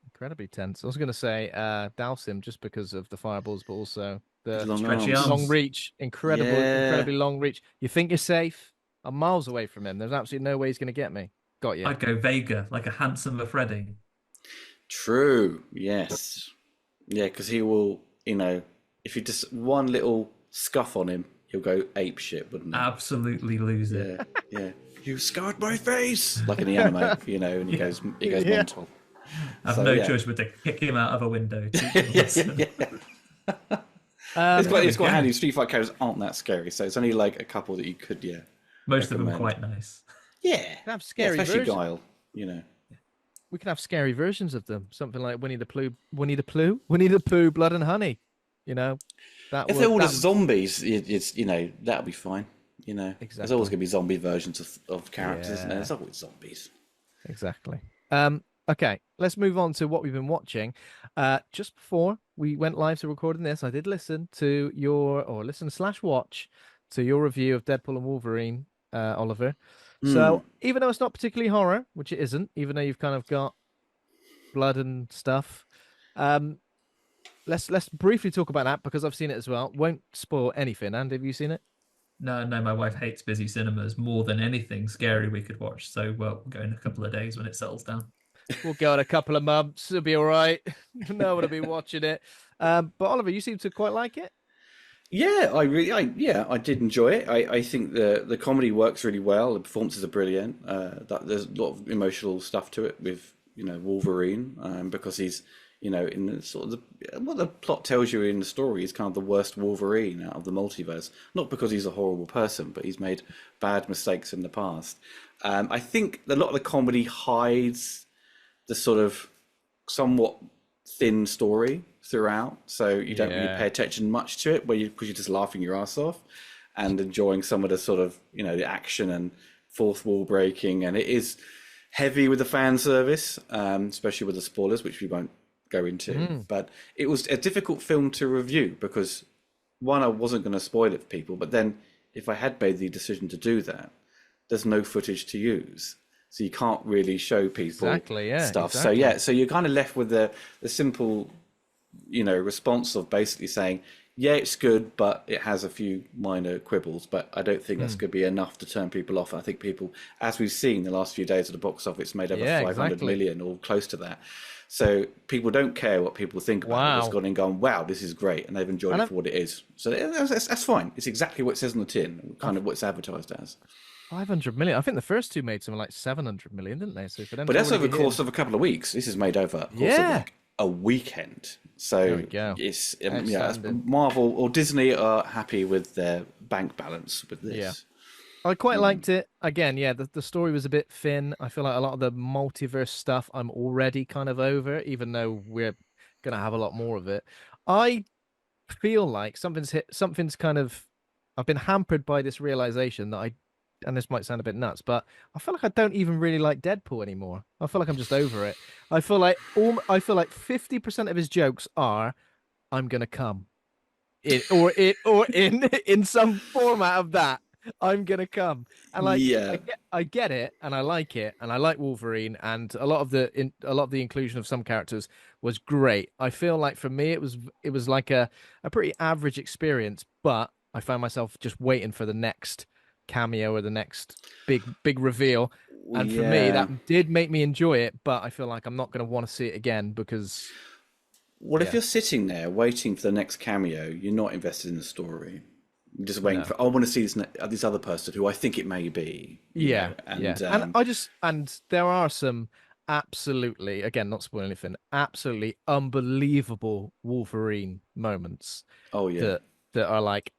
Incredibly tense. I was going to say douse him just because of the fireballs, but also the long reach. Incredibly long reach. You think you're safe? I'm miles away from him. There's absolutely no way he's going to get me. Got you. I'd go Vega, like a handsomer Freddy. True. Yes. Yeah, because he will, if you just one little scuff on him, he'll go ape shit, wouldn't he? Absolutely lose it. Yeah. You scarred my face, like in the anime, and he goes mental. I've no choice but to kick him out of a window. It's quite handy. Street Fighter characters aren't that scary, so it's only like a couple that you could, Most of them are quite nice. Yeah, have scary especially versions. Guile. We can have scary versions of them. Something like Winnie the Pooh, Blood and Honey. If they're all just zombies, it's that'll be fine. Exactly. There's always going to be zombie versions of characters, isn't there? There's always zombies. Exactly. Okay, let's move on to what we've been watching. Just before we went live to recording this, I did listen to watch to your review of Deadpool and Wolverine, Oliver. So even though it's not particularly horror, which it isn't, even though you've kind of got blood and stuff, let's briefly talk about that because I've seen it as well. Won't spoil anything. And have you seen it? No, my wife hates busy cinemas more than anything scary we could watch. So we'll go in a couple of days when it settles down. We'll go in a couple of months. It'll be all right. No one will be watching it. But Oliver, you seem to quite like it. Yeah, I did enjoy it. I think the comedy works really well. The performances are brilliant. There's a lot of emotional stuff to it with Wolverine, because he's in the sort of what the plot tells you in the story is kind of the worst Wolverine out of the multiverse. Not because he's a horrible person, but he's made bad mistakes in the past. I think a lot of the comedy hides the sort of somewhat thin story throughout, so you don't really pay attention much to it, because you're just laughing your ass off and enjoying some of the sort of the action and fourth wall breaking, and it is heavy with the fan service, especially with the spoilers, which we won't go into. But it was a difficult film to review because one, I wasn't going to spoil it for people, but then if I had made the decision to do that, there's no footage to use. So you can't really show people stuff. Exactly. So you're kind of left with the simple, response of basically saying, yeah, it's good, but it has a few minor quibbles. But I don't think that's Hmm. going to be enough to turn people off. I think people, as we've seen the last few days of the box office, made over Yeah, 500 exactly. million or close to that. So people don't care what people think about it. They've just Wow. gone and gone, wow, this is great, and they've enjoyed And it I'm for what it is. So that's fine. It's exactly what it says on the tin, kind of what it's advertised as. 500 million. I think the first two made something like 700 million, didn't they? So for them But to that's already over be the course hitting. of a couple of weeks. This is made over a course of Yeah. like a weekend. There we So go. it's Outstanding. Marvel or Disney are happy with their bank balance with Yeah. this. I quite liked it. Again, yeah, the story was a bit thin. I feel like a lot of the multiverse stuff I'm already kind of over, even though we're gonna have a lot more of it. I feel like something's kind of I've been hampered by this realization that and this might sound a bit nuts, but I feel like I don't even really like Deadpool anymore. I feel like I'm just over it. I feel like 50% of his jokes are I'm gonna come. Or in in some format of that. I'm gonna come. And like Yeah. I get it and I like it and I like Wolverine and a lot of the inclusion of some characters was great. I feel like for me it was like a pretty average experience, but I found myself just waiting for the next cameo or the next big reveal. And for me, Yeah. that did make me enjoy it, but I feel like I'm not going to want to see it again because, Well, if yeah, you're sitting there waiting for the next cameo, you're not invested in the story. You're just waiting no. for, I want to see this other person who I think it may be, Yeah, yeah. and And there are some absolutely, again, not spoiling anything, absolutely unbelievable Wolverine moments oh yeah. that are like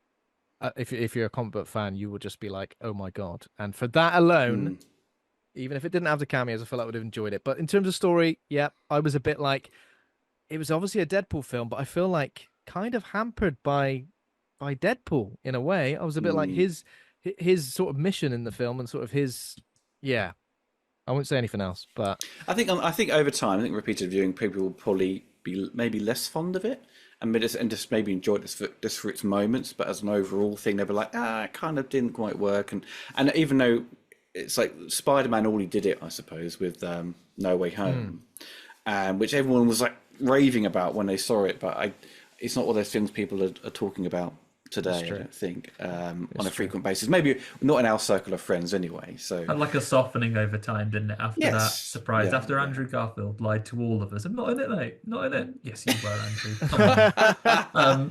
if you're a comic book fan, you will just be like, "Oh my God." And for that alone, Mm, even if it didn't have the cameos, I feel like I would have enjoyed it. But in terms of story, yeah, I was a bit like it was obviously a Deadpool film, but I feel like kind of hampered by Deadpool in a way. I was a bit like mm. his sort of mission in the film and sort of his yeah. I won't say anything else, but I think over time, I think repeated viewing, people will probably be maybe less fond of it, and just maybe enjoy this for its moments. But as an overall thing, they'll be like, it kind of didn't quite work. And even though it's like Spider-Man already did it, I suppose, with No Way mm, Home, which everyone was like raving about when they saw it. But it's not all those things people are talking about it's today. I true. don't think on It's a true. frequent basis. Maybe not in our circle of friends anyway. So Had like a softening over time, didn't it? After that yes, surprise, yeah, after yeah. Andrew Garfield lied to all of us. I'm not in it, mate. Not in it. Yes, you were, Andrew. Come on. Um,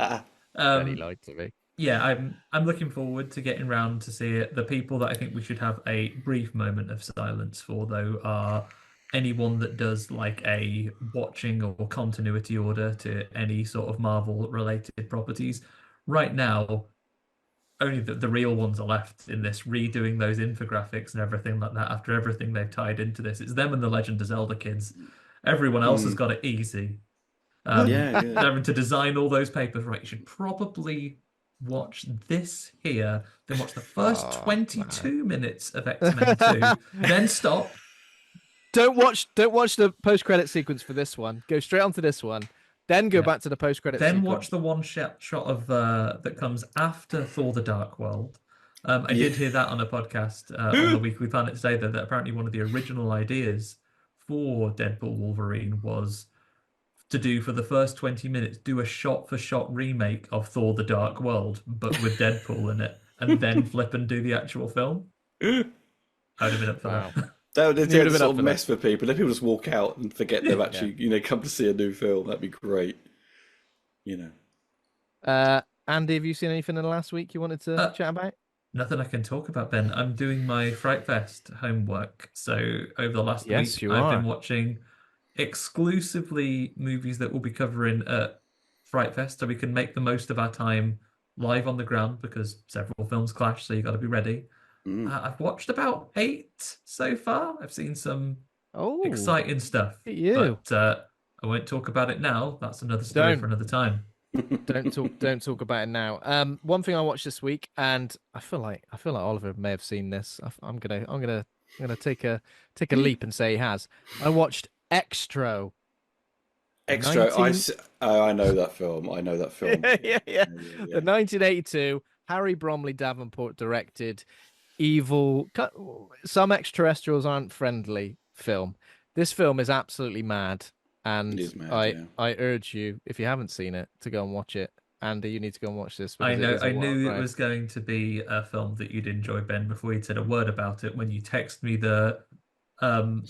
Then he um, lied to me. yeah, I'm looking forward to getting round to see it. The people that I think we should have a brief moment of silence for, though, are anyone that does like a watching or continuity order to any sort of Marvel related properties. Right now, only the real ones are left in this, redoing those infographics and everything like that after everything they've tied into this. It's them and the Legend of Zelda kids. Everyone else has Mm. got it easy. Yeah, yeah. Having to design all those papers, right? You should probably watch this here, then watch the first Oh man. 22 minutes of X-Men 2, then stop, Don't watch the post credit sequence for this one. Go straight onto this one, then go yeah, back to the post credit then watch sequence. the one shot of that comes after Thor: The Dark World. I Yeah. did hear that on a podcast on the Weekly Planet today that apparently one of the original ideas for Deadpool Wolverine was to do for the first 20 minutes, do a shot for shot remake of Thor: The Dark World, but with Deadpool in it, and then flip and do the actual film. I would have been up for Wow. that. That would You would have yeah, been sort up of for that. mess for people. Let people just walk out and forget they've Yeah. actually, come to see a new film. That'd be great. You know. Andy, have you seen anything in the last week you wanted to uh, chat about? Nothing I can talk about, Ben. I'm doing my Fright Fest homework. So over the last Yes, week, you I've been are. watching exclusively movies that we'll be covering at Fright Fest, so we can make the most of our time live on the ground because several films clash, so you got to be ready. Mm. I've watched about 8 so far. I've seen some Oh, exciting stuff, look at you. but I won't talk about it now. That's another story for Don't another time. don't talk about it now. One thing I watched this week, and I feel like Oliver may have seen this. I'm gonna take a leap and say he has. I watched the Extra. 19 I know that film. I know that film. yeah, Yeah, yeah, yeah. yeah, yeah, The yeah. 1982 Harry Bromley Davenport directed evil some extraterrestrials aren't friendly film. This film is absolutely mad It and is mad. Yeah. I urge you if you haven't seen it to go and watch it. Andy, you need to go and watch this. I Because know. it is a I knew wild it ride. was going to be a film that you'd enjoy, Ben, before you'd said a word about it when you texted me the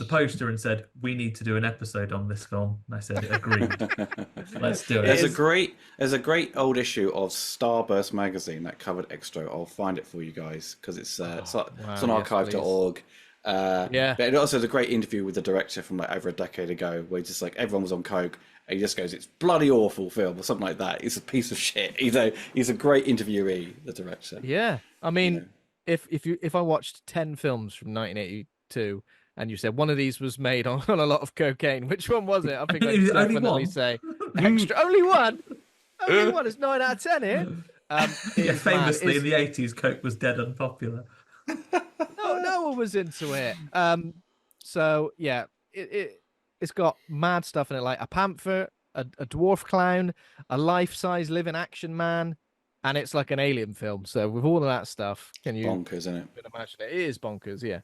poster and said we need to do an episode on this film. And I said agreed. Let's do it. There's a great old issue of Starburst magazine that covered Extra. I'll find it for you guys because it's wow, on archive.org. Yeah. But it also has a great interview with the director from like over a decade ago, where he just like everyone was on coke, and he just goes, "It's bloody awful film" or something like that. It's a piece of shit. He's a great interviewee, the director. Yeah. I mean, You know. if I watched 10 films from 1982 and you said one of these was made on, on a lot of cocaine, which one was it? I think I'd Only definitely one? say Extra. Only one. Only one. It's 9 out of 10 here. Yeah, It's famously mad. in the 80s, coke was dead unpopular. No one was into it. So yeah, it's got mad stuff in it, like a panther, a dwarf clown, a life-size living action man, and it's like an alien film. So with all of that stuff, can you Bonkers, isn't it? imagine it? It is bonkers, yeah.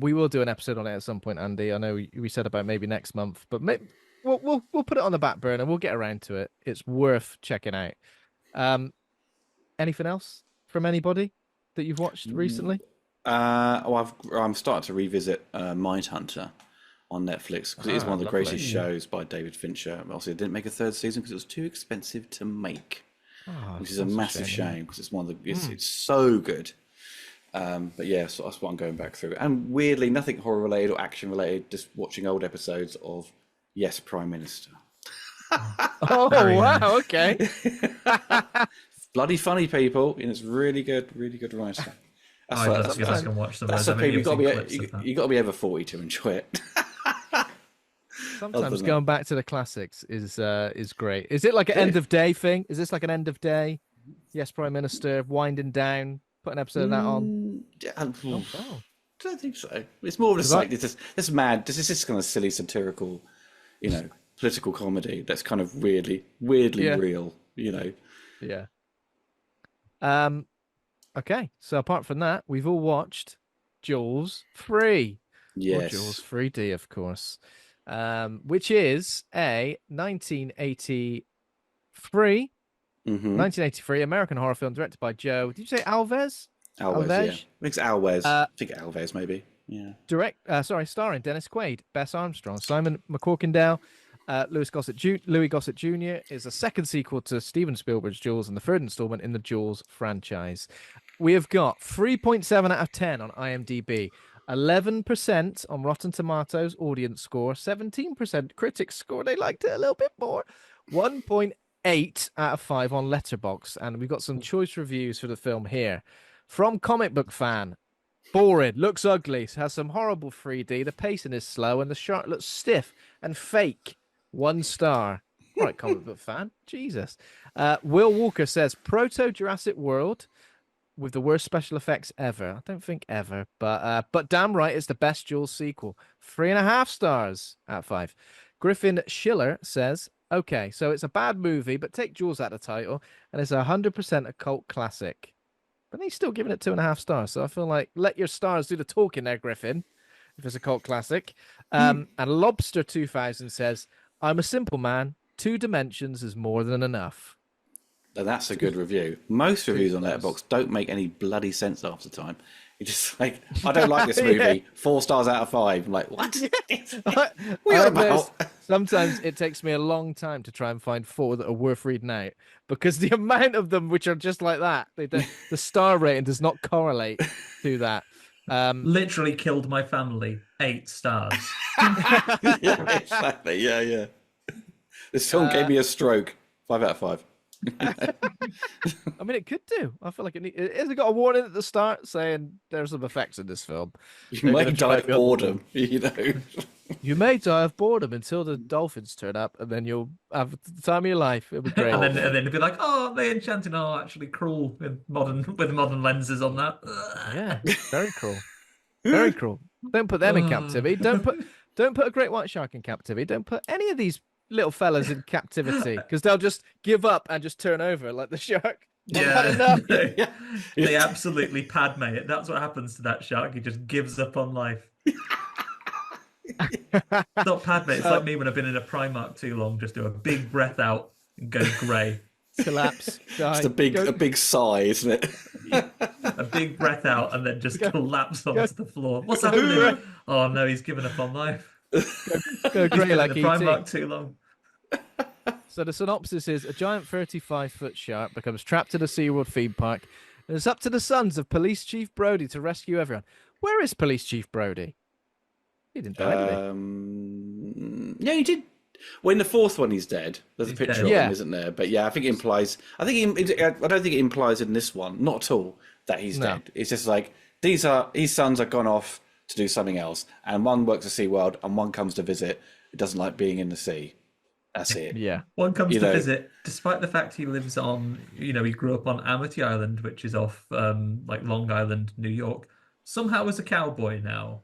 We will do an episode on it at some point, Andy. I know we said about maybe next month, but we'll put it on the back burner. We'll get around to it. It's worth checking out. Anything else from anybody that you've watched recently? I'm starting to revisit Mindhunter on Netflix because it is one of the lovely. greatest shows by David Fincher. Obviously, it didn't make a third season because it was too expensive to make, which is a massive shame because it's one of the it's so good. But yeah, so that's what I'm going back through. And weirdly, nothing horror related or action related. Just watching old episodes of Yes, Prime Minister. Oh wow, okay. Bloody funny, people, and it's really good writing. I'd love to go back and watch some of That's those. the people. You You got to be over 40 to enjoy it. Sometimes going back to the classics is great. Is it like an end of day thing? Is this like an end of day? Yes, Prime Minister winding down. Put an episode of that on. I wow. don't think so. It's more of just like this mad. This is just kind of silly satirical, political comedy that's kind of weirdly real. Yeah. Okay. So apart from that, we've all watched Jaws 3. Yes. Or Jaws 3D, of course. Which is a 1983 American horror film directed by Joe. Did you say Alves? Alves. Yeah. I think it's Alves. I think Alves maybe. Yeah. Starring Dennis Quaid, Bess Armstrong, Simon MacCorkindale, Louis Gossett Jr. is a second sequel to Steven Spielberg's Jaws and the third installment in the Jaws franchise. We have got 3.7 out of 10 on IMDb, 11% on Rotten Tomatoes audience score, 17% critics score. They liked it a little bit more. 1.8 out of 5 on Letterboxd, and we've got some choice reviews for the film here. From Comic Book Fan, boring, looks ugly, has some horrible 3D, the pacing is slow, and the shark looks stiff and fake. 1 star. All right, Comic Book Fan. Jesus. Will Walker says, Proto-Jurassic World with the worst special effects ever. I don't think ever, but damn right, it's the best Jaws sequel. 3.5 stars out of 5. Griffin Schiller says, okay, so it's a bad movie, but take Jaws out of the title, and it's 100% a cult classic. But he's still giving it 2.5 stars, so I feel like let your stars do the talking there, Griffin, if it's a cult classic. And Lobster 2000 says, I'm a simple man. 2 dimensions is more than enough. Now, that's a good review. Most reviews on Letterboxd don't make any bloody sense half the time. You're just like, I don't like this movie. Yeah. 4 stars out of 5. I'm like, what? What are you about? Sometimes it takes me a long time to try and find 4 that are worth reading out because the amount of them which are just like that, the star rating does not correlate to that. Literally killed my family. 8 stars. Yeah, exactly. Yeah. This film gave me a stroke. 5 out of 5. I mean, it could do. I feel like it has got a warning at the start saying there's some effects in this film. You may die of boredom, You may die of boredom until the dolphins turn up, and then you'll have the time of your life. It'll be great. and then it'll be like, oh, they enchanting are actually cruel with modern lenses on that. Yeah, very cruel. Very cruel. Don't put them in captivity. Don't put a great white shark in captivity. Don't put any of these little fellas in captivity because they'll just give up and just turn over like the shark. Yeah. They absolutely Padme it. That's what happens to that shark. He just gives up on life. Not Padme. It's like me when I've been in a Primark too long. Just do a big breath out and go grey. collapse, die. Just a big sigh, isn't it? A big breath out and then just collapse onto the floor. What's Go happening? grey. Oh no, he's given up on life. Go He's grey been like in the ET. Primark too long. So the synopsis is a giant 35-foot shark becomes trapped in a SeaWorld theme park, and it's up to the sons of Police Chief Brody to rescue everyone. Where is Police Chief Brody? He didn't die, did he? Yeah, he did. Well, in the fourth one, he's dead. There's a He's picture dead. of Yeah. him, isn't there? But yeah, I think it implies. I don't think it implies in this one, not at all, that he's No. dead. It's just like his sons are gone off to do something else, and one works at SeaWorld, and one comes to visit. He doesn't like being in the sea. That's it. Yeah. One comes You to know- visit, despite the fact he lives on, he grew up on Amity Island, which is off like Long Island, New York. Somehow is a cowboy now.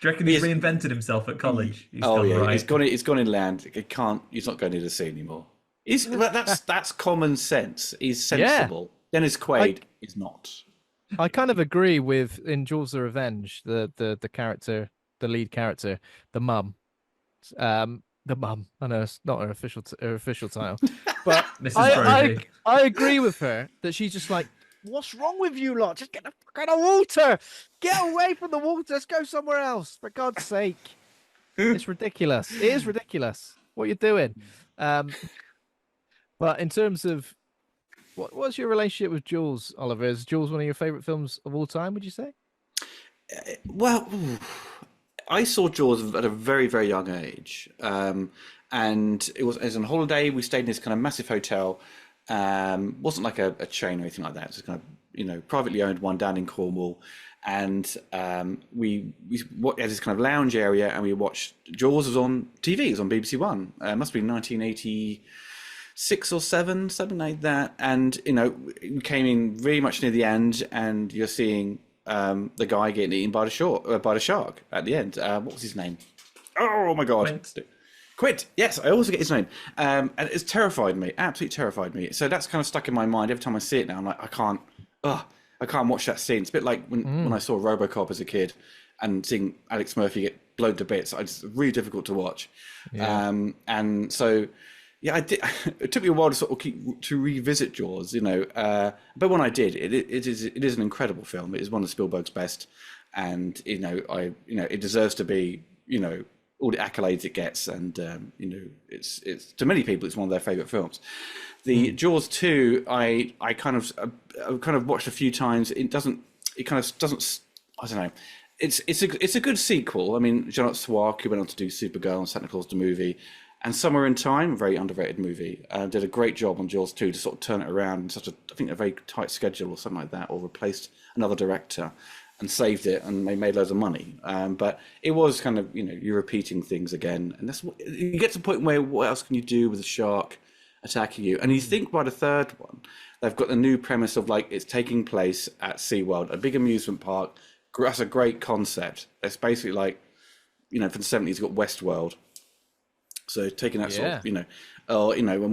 Do you reckon he's reinvented himself at college? He's gone right. He's gone inland. He can't. He's not going to the sea anymore. That's common sense. He's sensible. Dennis Quaid is not. I kind of agree with in Jaws the Revenge, the character, the lead character, the mum. The mum. I know it's not her official title, but Mrs. Brody. I agree with her that she's just like, what's wrong with you lot? Just get the fuck out of water. Get away from the water. Let's go somewhere else. For God's sake. It's ridiculous. It is ridiculous what you're doing. But in terms of what's your relationship with Jaws, Oliver? Is Jaws one of your favorite films of all time, would you say? Well, I saw Jaws at a very, very young age. And it was on holiday. We stayed in this kind of massive hotel. Wasn't like a chain or anything like that. It was kind of, privately owned one down in Cornwall. And we had this kind of lounge area, and we watched Jaws. Was on TV. It was on BBC One. It must be 1986 or seven, something like that. And we came in very much near the end, and you're seeing the guy getting eaten by the shark at the end. What was his name? Oh my God. Quint. Yes, I always forget his name. And it's terrified me, absolutely terrified me. So that's kind of stuck in my mind. Every time I see it now, I'm like, I can't watch that scene. It's a bit like when I saw RoboCop as a kid and seeing Alex Murphy get blown to bits. It's really difficult to watch. Yeah. And so, yeah, I did. It took me a while to sort of to revisit Jaws, but when I did, it is an incredible film. It is one of Spielberg's best, and it deserves to be, all the accolades it gets, and it's to many people it's one of their favorite films. The Jaws 2, I kind of watched a few times. It kind of doesn't. I don't know. It's a good sequel. I mean, Jeanette Swark, who went on to do Supergirl and Santa Claus the movie, and Somewhere in Time, a very underrated movie, did a great job on Jaws 2 to sort of turn it around in such I think a very tight schedule or something like that, or replaced another director and saved it, and they made loads of money. But it was kind of, you're repeating things again, and that's what you get to the point where what else can you do with a shark attacking you? And you think by the third one, they've got the new premise of like it's taking place at SeaWorld, a big amusement park. That's a great concept. It's basically like, from the 70s, you've got Westworld. So taking that sort of, and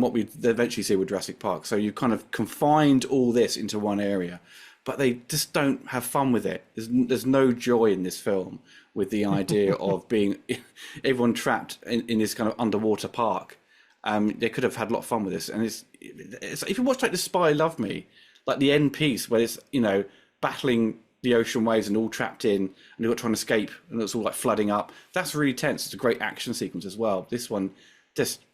what we eventually see with Jurassic Park. So you kind of confined all this into one area, but they just don't have fun with it. There's no joy in this film with the idea of being everyone trapped in this kind of underwater park. They could have had a lot of fun with this. And it's if you watch like The Spy Love Me, like the end piece where it's, battling the ocean waves and all trapped in, and you've got trying to escape, and it's all like flooding up. That's really tense. It's a great action sequence as well. This one just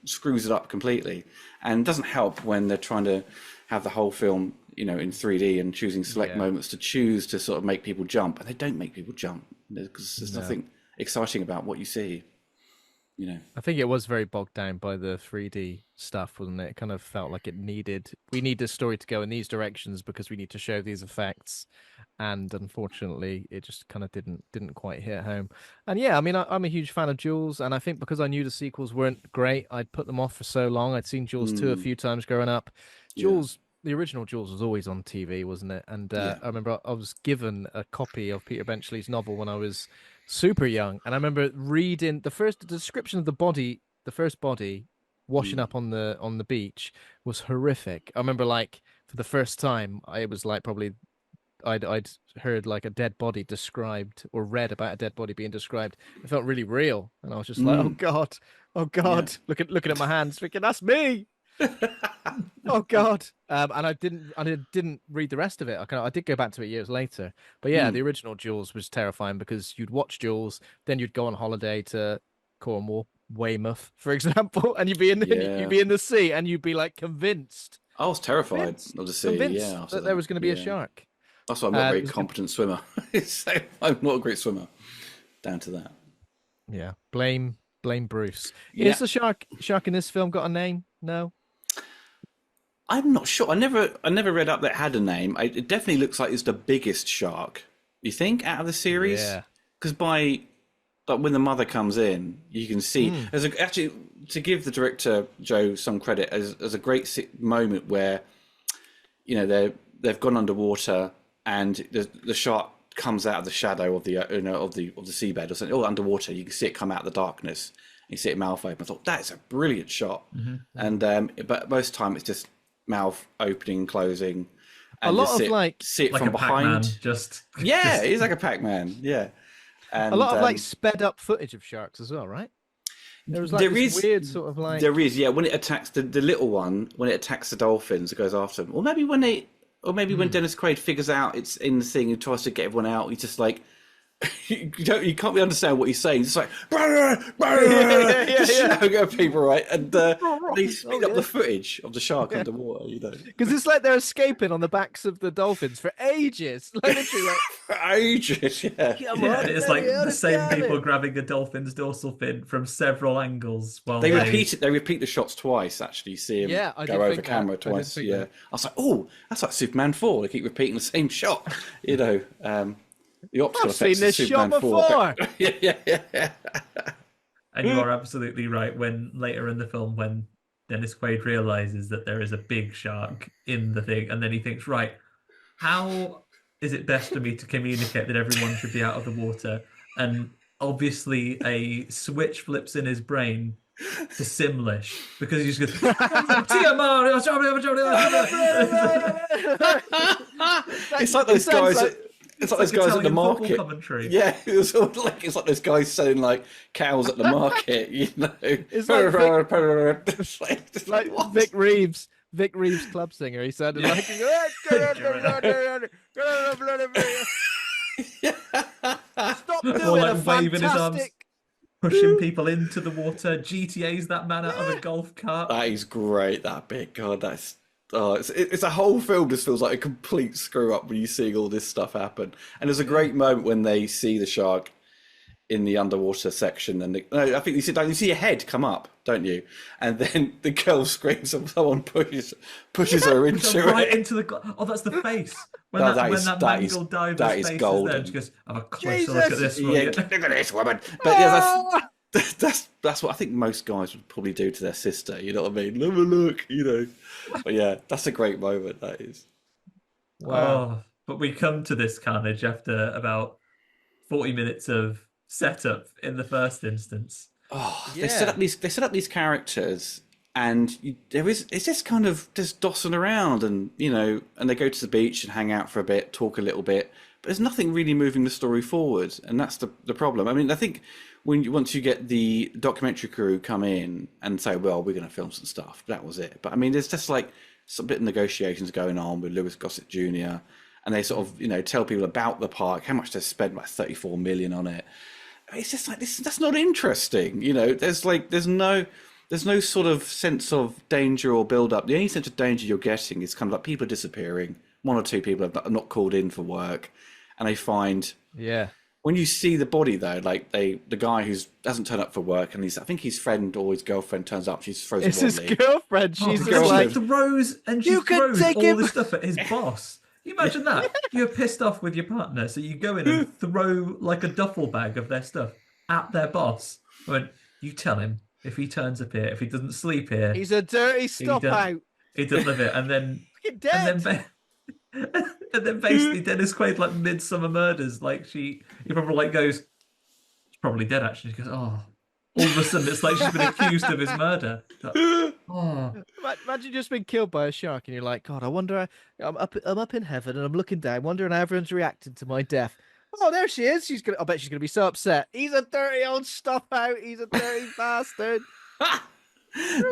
screws it up completely, and doesn't help when they're trying to have the whole film, in 3D and choosing select moments to choose to sort of make people jump, and they don't make people jump because there's nothing exciting about what you see. I think it was very bogged down by the 3D stuff, wasn't it? It kind of felt like we need this story to go in these directions because we need to show these effects, and unfortunately it just kind of didn't quite hit home. And yeah, I mean, I'm a huge fan of Jaws, and I think because I knew the sequels weren't great, I'd put them off for so long. I'd seen Jaws 2 a few times growing up. Jaws, the original Jaws, was always on TV, wasn't it? And I remember I was given a copy of Peter Benchley's novel when I was super young, and I remember reading the description of the first body washing up on the beach was horrific. I remember, like, for the first time, I was like, probably I'd heard like a dead body described, or read about a dead body being described. It felt really real, and I was just like, oh god, looking at my hands, thinking that's me. Oh God. And I didn't read the rest of it. I did go back to it years later. But yeah, the original Jaws was terrifying because you'd watch Jaws, then you'd go on holiday to Cornwall, Weymouth, for example, and you'd Yeah. be in the sea and you'd be like convinced, I was terrified convinced, of the sea. convinced Yeah, after that there was going to be a Yeah. shark. That's why I'm not a It very was competent swimmer. So I'm not a great swimmer. Down to that. Yeah. Blame Bruce. Yeah. Is the shark in this film got a name? No. I'm not sure. I never read up that it had a name. It definitely looks like it's the biggest shark. You think out of the series? Yeah. Because when the mother comes in, you can see actually to give the director Joe some credit as a great moment where they've gone underwater and the shark comes out of the shadow of the of the seabed or something, or underwater. You can see it come out of the darkness. You see it mouth open. I thought that is a brilliant shot. And but most of the time it's just mouth opening and closing. And A lot of see it like from a Pac-Man, behind. just He's like a Pac-Man. Yeah. And a lot of sped up footage of sharks as well, right? There was weird sort of like there is, yeah. When it attacks the little one, when it attacks the dolphins, it goes after them. Or maybe when Dennis Quaid figures out it's in the thing and tries to get everyone out, he's just like you can't really understand what he's saying. It's just like just shouting at people, right? And they speed up the footage of the shark underwater, because it's like they're escaping on the backs of the dolphins for ages, like literally, like for ages. Yeah, it's like the same people grabbing a dolphin's dorsal fin from several angles while they repeat it. They repeat the shots twice. Actually, you see him go over camera twice. Yeah, I was like, oh, that's like Superman 4. They keep repeating the same shot. The optical I've seen effects this of shot Superman 4. before. Yeah. And you are absolutely right. When later in the film, when Dennis Quaid realizes that there is a big shark in the thing, and then he thinks, right, how is it best for me to communicate that everyone should be out of the water? And obviously, a switch flips in his brain to Simlish because he's just goes, it's like those guys. It's like those guys at the market. Commentary. Yeah, it's like those guys selling like cows at the market. It's like Vic Reeves club singer. He sounded like stop doing a waving his arms, fantastic pushing people into the water. GTA's that man out of a golf cart. That is great. That bit, God, that's. Oh, it's a whole film just feels like a complete screw up when you see all this stuff happen. And there's a great moment when they see the shark in the underwater section, and I think you see a head come up, don't you? And then the girl screams, and someone pushes her into into the. Oh, that's the face. When that mangled diver's face is there, and she goes, "Have a closer look at this one." Yeah, look at this woman. But yeah, that's what I think most guys would probably do to their sister. You know what I mean? Have a look, But yeah, that's a great moment. That is. Wow. Oh, but we come to this carnage after about 40 minutes of setup in the first instance. Oh, yeah. They set up these characters, and it's just kind of just dossing around, and and they go to the beach and hang out for a bit, talk a little bit, but there's nothing really moving the story forward, and that's the problem. I mean, I think once you get the documentary crew come in and say, well, we're going to film some stuff, that was it. But I mean, there's just like some bit of negotiations going on with Lewis Gossett Jr., and they sort of tell people about the park, how much they spent, like 34 million on it. I mean, it's just like that's not interesting. There's no sort of sense of danger or build up. The only sense of danger you're getting is kind of like people are disappearing. One or two people are not called in for work, and they find when you see the body though, like the guy who doesn't turn up for work, and I think his friend or his girlfriend turns up. She's frozen. It's his girlfriend. She's like throws all this stuff at his boss. Can you imagine that? You're pissed off with your partner, so you go in and throw like a duffel bag of their stuff at their boss. You tell him if he turns up here, if he doesn't sleep here, he's a dirty stop out. He doesn't live it, and then and then basically Dennis Quaid, like Midsummer Murders, like he probably like goes, she's probably dead actually. She goes, oh, all of a sudden it's like she's been accused of his murder. Like, oh. Imagine just being killed by a shark, and you're like, God, I wonder. I'm up in heaven, and I'm looking down, wondering how everyone's reacting to my death. Oh, there she is. I bet she's gonna be so upset. He's a dirty old stop out. He's a dirty bastard.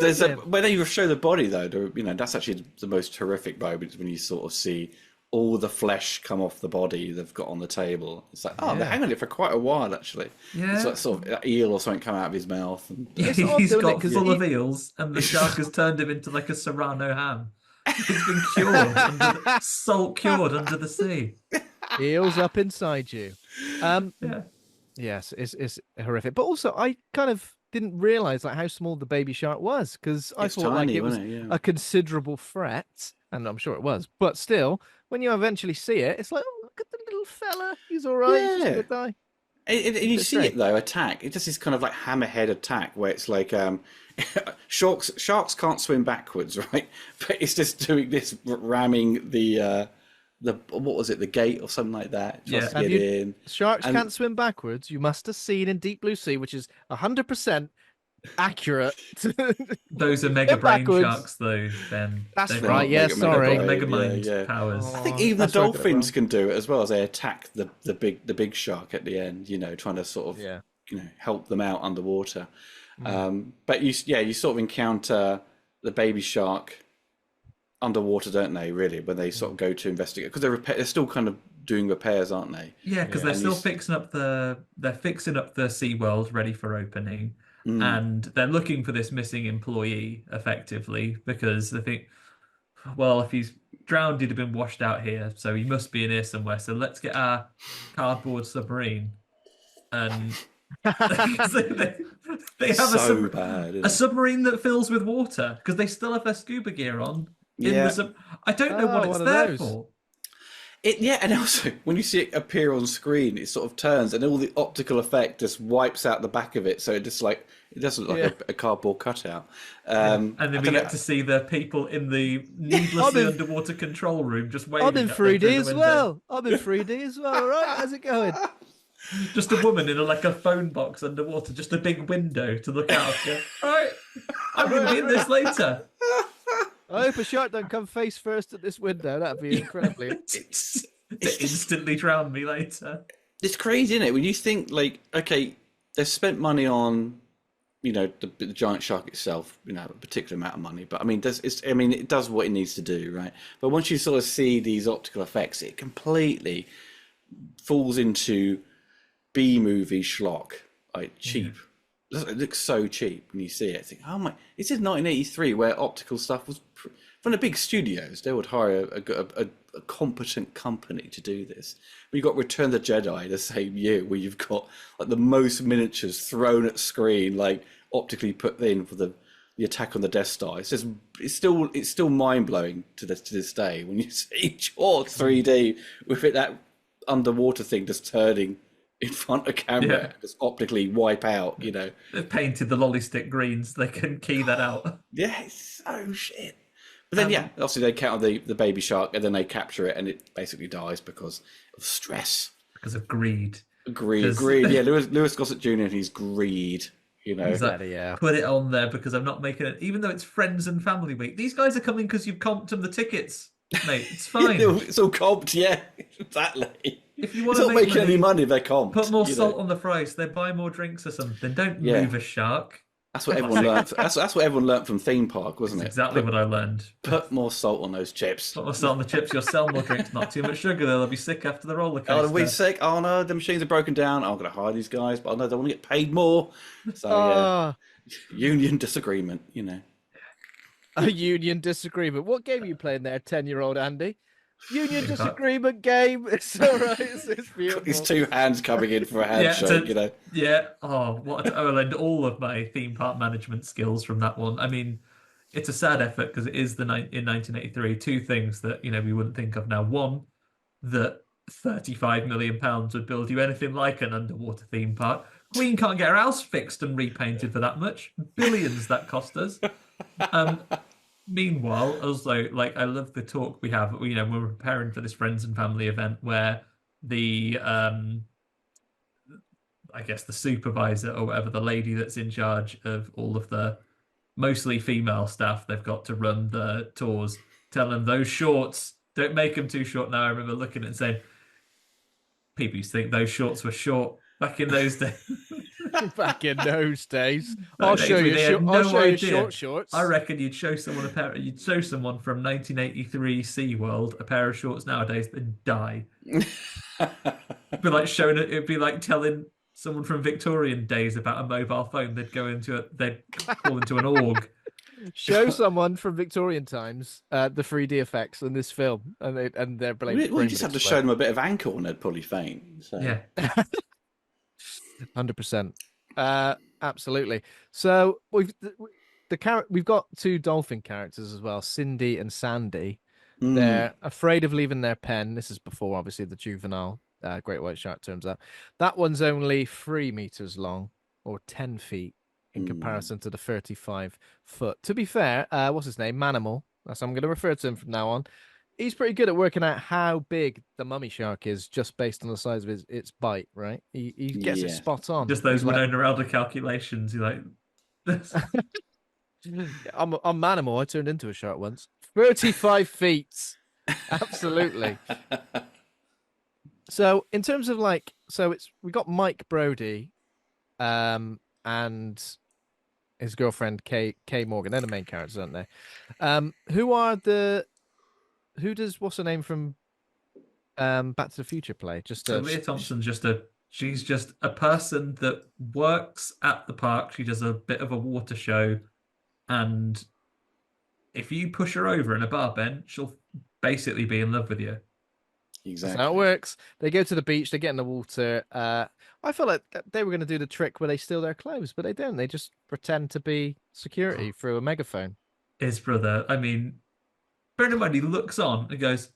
There's when they show the body though, that's actually the most horrific moment when you sort of see all the flesh come off the body they've got on the table. It's like, they're hanging on it for quite a while actually. Yeah, it's like sort of eel or something come out of his mouth. And, he's got full of eels, and the shark has turned him into like a serrano ham. He's been salt cured under the sea. Eels up inside you. Yes, it's horrific. But also, I kind of didn't realize like how small the baby shark was, because I thought tiny, like it was a considerable threat, and I'm sure it was. But still, when you eventually see it, it's like, oh, look at the little fella. He's all right. He's just gonna die. And you see it though attack. It does this kind of like hammerhead attack where it's like sharks can't swim backwards, right? But it's just doing this, ramming the what was it, the gate or something like that. Tries to get in. Sharks can't swim backwards. You must have seen in Deep Blue Sea, which is 100% accurate. Those are mega brain sharks, though. Then that's right. Yeah, sorry. Mega mind powers. I think even the dolphins can do it as well, as they attack the big shark at the end. Trying to sort of help them out underwater. But you sort of encounter the baby shark underwater, don't they? Really, when they sort of go to investigate, because they're still kind of doing repairs, aren't they? Yeah, because they're still fixing up the SeaWorld ready for opening. And they're looking for this missing employee, effectively, because they think, well, if he's drowned, he'd have been washed out here, so he must be in here somewhere. So let's get our cardboard submarine. And they have a submarine that fills with water, because they still have their scuba gear on. I don't know what it's there for. And also when you see it appear on screen, it sort of turns, and all the optical effect just wipes out the back of it, so it doesn't look like a cardboard cutout. And then we get to see the people in the needlessly underwater control room just waving. I'm in 3D as well. I'm in 3D as well. All right, how's it going? Just a woman in a phone box underwater, just a big window to look out. All right, I'm going to be in this later. I hope a shark don't come face first at this window. That'd be incredibly. It's instantly drown me later. It's crazy, isn't it? When you think okay, they've spent money on, the giant shark itself, a particular amount of money. But I mean, it does what it needs to do, right? But once you sort of see these optical effects, it completely falls into B-movie schlock, cheap. It looks so cheap when you see it. Think, oh my! This is 1983, where optical stuff was from the big studios. They would hire a competent company to do this. But you got Return of the Jedi the same year, where you've got the most miniatures thrown at screen, optically put in for the attack on the Death Star. It's still mind blowing to this day when you see Jaws 3D with that underwater thing just turning in front of camera, just optically wipe out, They've painted the lolly stick greens. They can key that out. Yeah, it's so shit. But then, obviously they counter the baby shark, and then they capture it, and it basically dies because of stress. Because of greed. Greed. Yeah, Lewis Gossett Jr. and his greed, Exactly, put it on there because I'm not making it, even though it's Friends and Family Week. These guys are coming because you've comped them the tickets, mate. It's fine. It's all comped, exactly. If you want to make making any money, they're comped. Put more salt on the fries. They buy more drinks or something. Don't move a shark. That's what everyone learned. That's what everyone learned from Theme Park, wasn't it? Exactly what I learned. Put more salt on those chips. Put more salt on the chips. You'll sell more drinks. Not too much sugar. They'll be sick after the roller coaster. Oh, they'll be sick. Oh no, the machines are broken down. I'm going to hire these guys, but I know they want to get paid more. So union disagreement. A union disagreement. What game are you playing there, 10-year-old Andy? Union disagreement game. It's all right. It's beautiful. His two hands coming in for a handshake, Yeah. Oh, what? I learned all of my theme park management skills from that one. I mean, it's a sad effort because it is in 1983. Two things that we wouldn't think of now. One, that £35 million would build you anything like an underwater theme park. Queen can't get her house fixed and repainted for that much. Billions that cost us. Meanwhile, also, I love the talk we have, when we're preparing for this Friends and Family event where the, I guess the supervisor or whatever, the lady that's in charge of all of the mostly female staff they've got to run the tours, tell them those shorts, don't make them too short now. I remember looking at it and saying, people used to think those shorts were short back in those days. Back in those days, Back I'll then, show you. they had I'll no show you idea. short shorts. I reckon you'd show someone you'd show someone from 1983 SeaWorld a pair of shorts nowadays, they'd die. It'd be like it'd be like telling someone from Victorian days about a mobile phone. They'd call into an org. Show someone from Victorian times the 3D effects in this film, and their brain. We just have to show them a bit of ankle and they'd probably faint. So. Yeah. 100%. Absolutely. So we've got two dolphin characters as well, Cindy and Sandy. They're afraid of leaving their pen. This is before, obviously, the juvenile great white shark turns up. That one's only 3 meters long, or 10 feet, in comparison to the 35-foot. To be fair, what's his name? Manimal. That's how I'm going to refer to him from now on. He's pretty good at working out how big the mummy shark is just based on the size of its bite, right? He gets it spot on. Just those Winona Ryder calculations. You're like, I'm Manimal. I turned into a shark once. 35 feet. Absolutely. So in terms of we got Mike Brody, and his girlfriend Kay Morgan. They're the main characters, aren't they? Who does what's her name from Back to the Future play? Leah Thompson's she's just a person that works at the park. She does a bit of a water show, and if you push her over in a bar bench, she'll basically be in love with you. Exactly. That's how it works. They go to the beach, they get in the water. I felt like they were going to do the trick where they steal their clothes, but they don't. They just pretend to be security through a megaphone. His brother, bear in mind, he looks on and goes,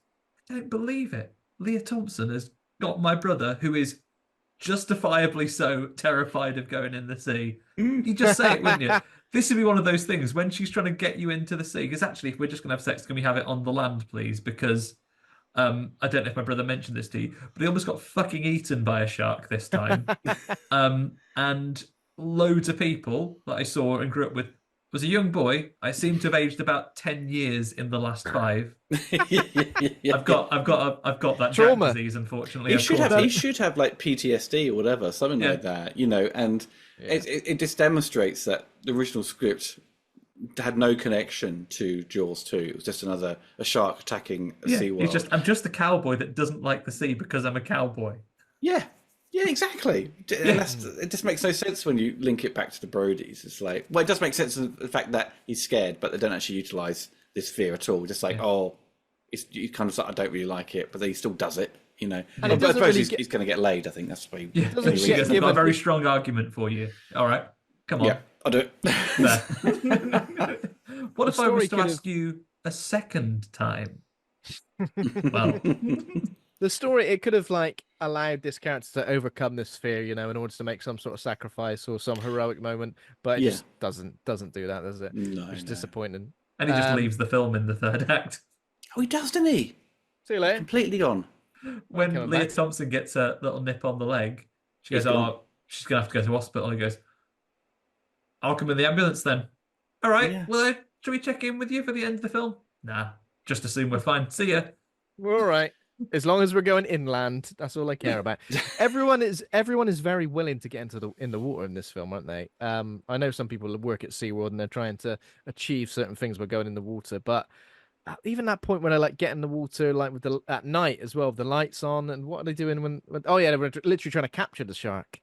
I don't believe it. Leah Thompson has got my brother, who is justifiably so terrified of going in the sea. You just say it, wouldn't you? This would be one of those things when she's trying to get you into the sea. Because actually, if we're just going to have sex, can we have it on the land, please? Because I don't know if my brother mentioned this to you, but he almost got fucking eaten by a shark this time. And loads of people that I saw and grew up with was a young boy. I seem to have aged about 10 years in the last 5. I've got that trauma disease, unfortunately. He should have like PTSD or whatever, something like that, and it just demonstrates that the original script had no connection to Jaws 2. It was just a shark attacking a SeaWorld. I'm just a cowboy that doesn't like the sea because I'm a cowboy. Yeah, exactly. And it just makes no sense when you link it back to the Brodies. It's like, well, it does make sense of the fact that he's scared, but they don't actually utilize this fear at all. Just like, you kind of like, I don't really like it, but then he still does it, And I suppose he's going to get laid. I think that's why. I've got a very strong argument for you. All right, come on. Yeah, I'll do it. What if I was to ask you a second time? Well, the story, it could have allowed this character to overcome this fear, in order to make some sort of sacrifice or some heroic moment, but it just doesn't do that, does it? No, it's disappointing. And he just leaves the film in the third act. Oh, he does, doesn't he? See you later. Completely gone. When Leah Thompson gets a little nip on the leg, she goes, she's going to have to go to hospital. And he goes, I'll come in the ambulance then. All right, should we check in with you for the end of the film? Nah, just assume we're fine. See ya. We're all right. As long as we're going inland, that's all I care about. Everyone is very willing to get in the water in this film, aren't they? I know some people work at SeaWorld and they're trying to achieve certain things by going in the water, but even that point when I get in the water, at night as well, with the lights on, and what are they doing when they were literally trying to capture the shark.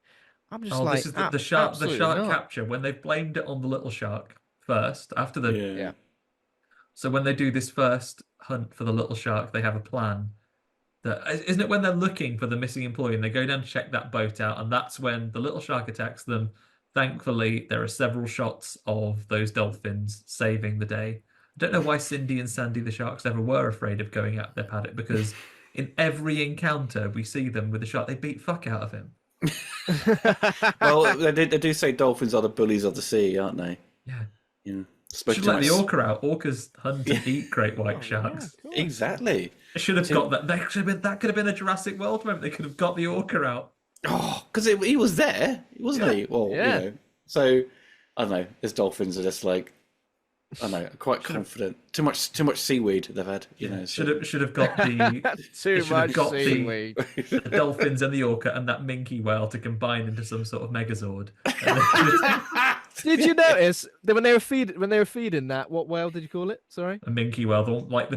I'm just this is the shark capture when they've blamed it on the little shark first after the So when they do this first hunt for the little shark, they have a plan. Isn't it when they're looking for the missing employee and they go down to check that boat out, and that's when the little shark attacks them. Thankfully, there are several shots of those dolphins saving the day. I don't know why Cindy and Sandy the sharks ever were afraid of going out their paddock, because in every encounter we see them with the shark, they beat fuck out of him. Well, they do say dolphins are the bullies of the sea, aren't they? Yeah. Should let the orca out. Orcas hunt and eat great white sharks. Yeah, exactly. They should have got that. That could have been a Jurassic World moment. They could have got the orca out. Oh, because he was there, wasn't he? Well, so I don't know. His dolphins are just I know, quite confident. Too much seaweed they've had, you know. So. Should have got the Too much got seaweed. the dolphins and the orca and that minke whale to combine into some sort of megazord. Did you notice that when they were feeding that, what whale did you call it? Sorry, A minke whale, the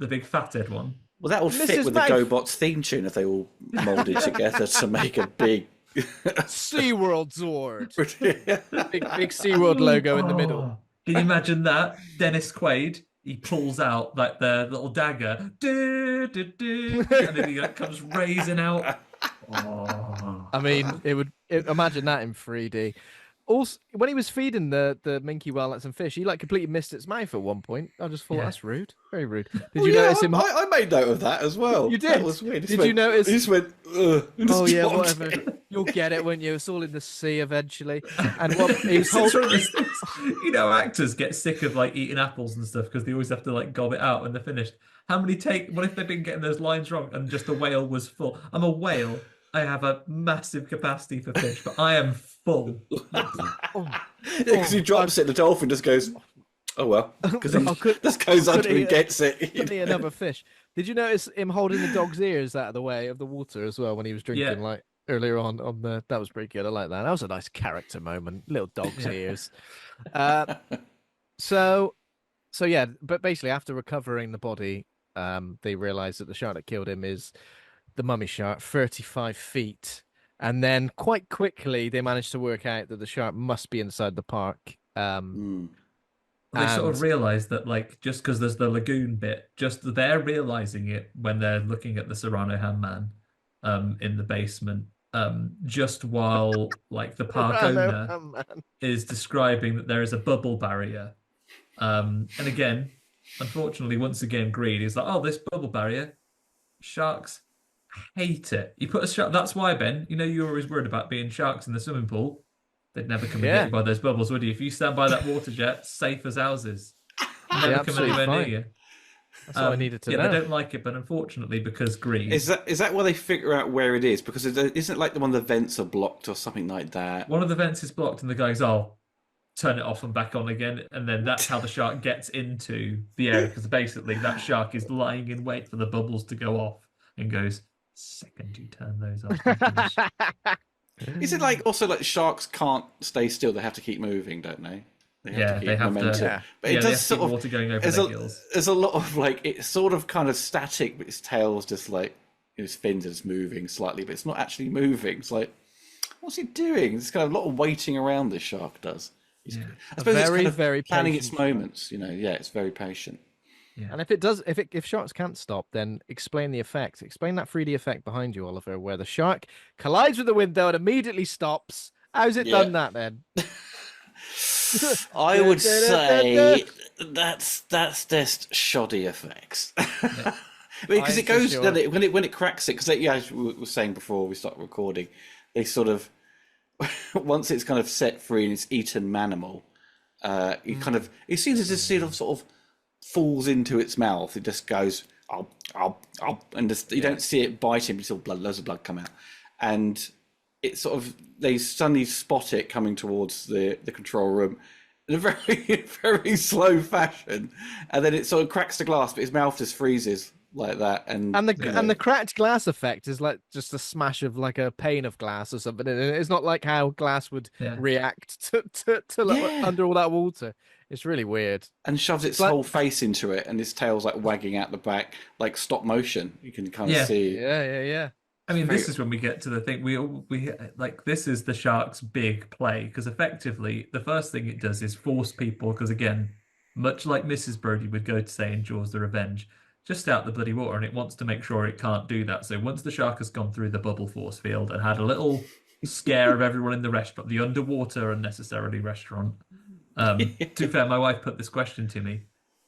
big fathead one. Well, that would fit with the GoBots theme tune if they all moulded together to make a big SeaWorld Zord. big SeaWorld logo in the middle. Can you imagine that? Dennis Quaid, he pulls out like the little dagger, and then he comes raising out. Oh. I mean, imagine that in 3D. Also, when he was feeding the minke whale some fish, he completely missed its mouth at one point. I just thought that's rude, very rude. Did you notice him? I made note of that as well. You did. That was weird. Did you notice? He just went. Oh yeah, whatever. You'll get it, won't you? It's all in the sea eventually. And what he's actors get sick of eating apples and stuff because they always have to gob it out when they're finished. What if they've been getting those lines wrong and just the whale was full? I'm a whale. I have a massive capacity for fish, but I am full. Because he drops it, the dolphin just goes, oh well. Because he just goes under and gets it. Couldn't eat another fish. Did you notice him holding the dog's ears out of the way of the water as well when he was drinking earlier on the? That was pretty good. I like that. That was a nice character moment. Little dog's ears. So yeah, but basically after recovering the body, they realize that the shark that killed him is the mummy shark, 35 feet. And then quite quickly, they managed to work out that the shark must be inside the park. They sort of realize that, just because there's the lagoon bit, just they're realizing it when they're looking at the Serrano ham man in the basement. Just while, the park owner is describing that there is a bubble barrier. And again, unfortunately, once again, Greed is like, oh, this bubble barrier, sharks hate it. You put a shark. That's why, Ben. You're always worried about being sharks in the swimming pool. They'd never come and get you by those bubbles, would you? If you stand by that water jet, safe as houses. Never come anywhere near you. That's all I needed to know. They don't like it, but unfortunately, because Greed. Is that where they figure out where it is? Because isn't it like one of the vents are blocked or something like that? One of the vents is blocked, and the guy goes, "Oh, turn it off and back on again," and then that's how the shark gets into the area. Because basically, that shark is lying in wait for the bubbles to go off and goes, "Second you turn those off." Is it also sharks can't stay still? They have to keep moving, don't they? They have to keep momentum. Yeah. But it does sort of water going over their gills. There's a lot of it's sort of kind of static, but its tail's just its fins are just moving slightly, but it's not actually moving. It's what's it doing? There's kind of a lot of waiting around. This shark does. I suppose it's kind of very planning its moments. It's very patient. Yeah. And if sharks can't stop, then explain the effect. Explain that 3D effect behind you, Oliver, where the shark collides with the window and immediately stops. How's it done that then? I would say that's just shoddy effects. Because it goes when it cracks it. Because as we were saying before we start recording, they sort of once it's kind of set free and it's eaten manimal, it seems as if it sort of falls into its mouth. It just goes and just, you don't see it biting, but loads of blood come out, and it sort of they suddenly spot it coming towards the control room in a very very slow fashion, and then it sort of cracks the glass, but his mouth just freezes like that, and the cracked glass effect is just a smash of a pane of glass or something. It's not like how glass would react to under all that water. It's really weird. And shoves its whole face into it, and its tail's wagging out the back, like stop motion. You can kind of see. Yeah. I mean, this is when we get to the thing. We this is the shark's big play, because effectively the first thing it does is force people. Because again, much like Mrs. Brody would go to say in Jaws: The Revenge, just out the bloody water, and it wants to make sure it can't do that. So once the shark has gone through the bubble force field and had a little scare of everyone in the restaurant, the underwater unnecessarily restaurant. To be fair, my wife put this question to me.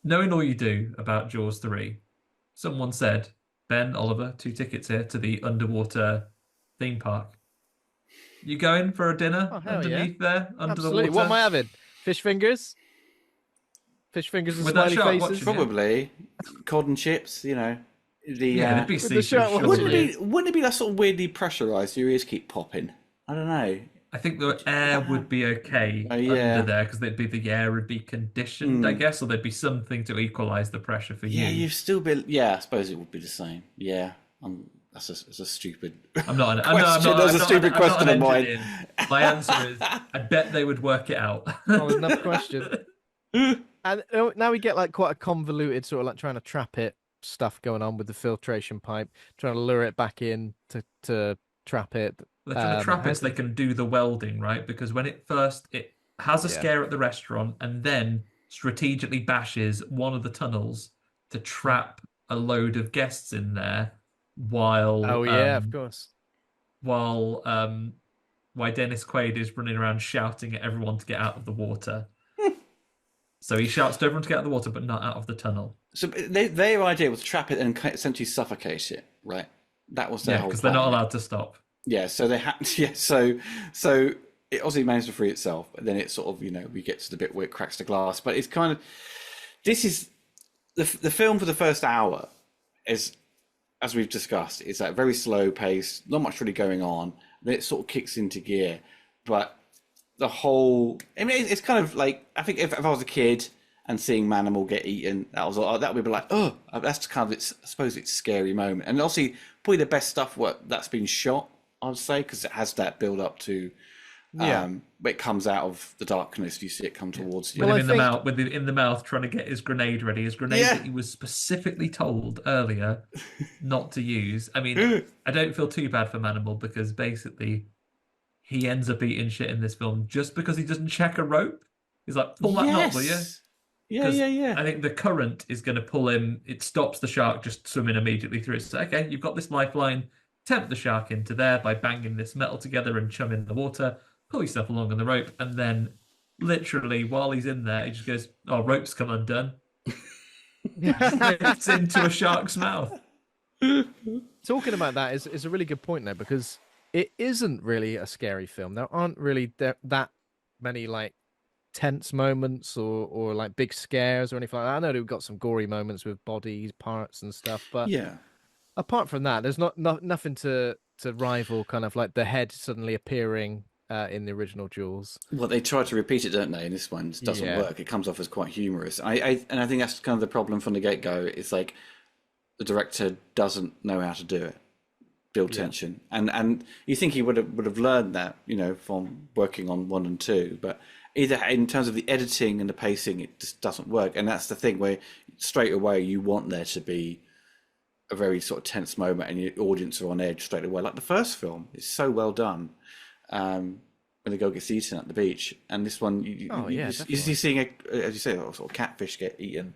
Knowing all you do about Jaws 3, someone said, Ben, Oliver, 2 tickets here to the underwater theme park. You going for a dinner underneath there, under the water? What am I having? Fish fingers? Fish fingers and smiley faces? Probably. Cod and chips, it'd be wouldn't it be that sort of weirdly pressurised? Your ears keep popping. I don't know. I think the air would be okay Yeah. under there because the air would be conditioned, I guess, or there'd be something to equalize the pressure for Yeah, you. you've still been. Yeah, I suppose it would be the same. Yeah, that's a stupid. I'm not. Question. That's a stupid question of mine. My answer is, I bet they would work it out. Oh, enough question. And now we get like quite a convoluted sort of like trying to trap it stuff going on with the filtration pipe, trying to lure it back in to trap it. They're trying to trap it so they can do the welding, right? Because when it has a scare at the restaurant and then strategically bashes one of the tunnels to trap a load of guests in there while of course. while Dennis Quaid is running around shouting at everyone to get out of the water. So he shouts to everyone to get out of the water, but not out of the tunnel. So their idea was to trap it and essentially suffocate it, right? That was their whole because plan. they're not allowed to stop. Yeah, so they had. Yeah, so it obviously managed to free itself, but then it sort of, we get to the bit where it cracks the glass. But it's kind of, this is the film for the first hour is, as we've discussed, it's like very slow pace, not much really going on. Then it sort of kicks into gear, but the whole, I mean, it's kind of like, I think if I was a kid and seeing Manimal get eaten, that would be like, oh, that's kind of I suppose it's a scary moment, and obviously probably the best stuff that's been shot, I'd say, because it has that build up to, it comes out of the darkness. You see it come towards you. With him in the mouth, trying to get his grenade ready. His grenade that he was specifically told earlier not to use. I mean, I don't feel too bad for Manimal because basically he ends up eating shit in this film just because he doesn't check a rope. He's like, pull that knot, will you? Yeah. I think the current is going to pull him. It stops the shark just swimming immediately through it. So, okay, you've got this lifeline. Tempt the shark into there by banging this metal together and chumming the water. Pull yourself along on the rope, and then literally while he's in there, he just goes, "Oh, rope's come undone." It's into a shark's mouth. Talking about that is a really good point there, because it isn't really a scary film. There aren't really that many like tense moments or like big scares or anything like that. I know we've got some gory moments with bodies, parts and stuff, but apart from that, there's nothing to rival kind of like the head suddenly appearing in the original Jaws. Well, they try to repeat it, don't they? And this one doesn't work. It comes off as quite humorous. And I think that's kind of the problem from the get-go. It's like the director doesn't know how to do it, build tension. And you think he would have learned that, from working on 1 and 2, but either in terms of the editing and the pacing, it just doesn't work. And that's the thing where straight away you want there to be a very sort of tense moment and your audience are on edge straight away. Like the first film is so well done. When the girl gets eaten at the beach, and this one, you're seeing as you say, a sort of catfish get eaten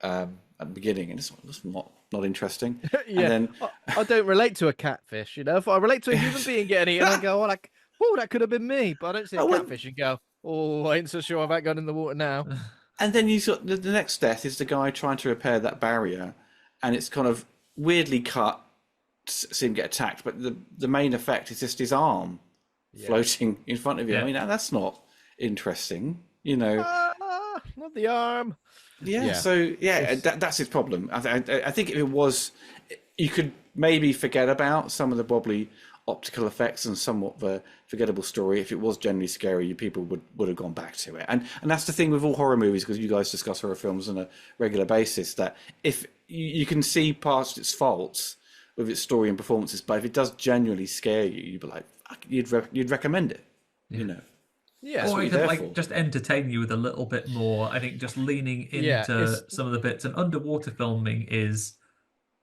at the beginning, and it's not interesting. And then I don't relate to a catfish, If I relate to a human being getting eaten, I go, oh, that could have been me. But I don't see a catfish and go, oh, I ain't so sure about going in the water now. And then you got the next death is the guy trying to repair that barrier, and it's kind of weirdly cut, see him get attacked, but the main effect is just his arm floating in front of you. I mean, that's not interesting, Not the arm. So that's his problem. I think if it was, you could maybe forget about some of the wobbly optical effects and somewhat of a forgettable story. If it was generally scary, people would have gone back to it. And that's the thing with all horror movies, because you guys discuss horror films on a regular basis, that if you can see past its faults with its story and performances, but if it does genuinely scare you, you'd be like, you'd recommend it, Yeah, or it could just entertain you with a little bit more. I think just leaning into some of the bits, and underwater filming is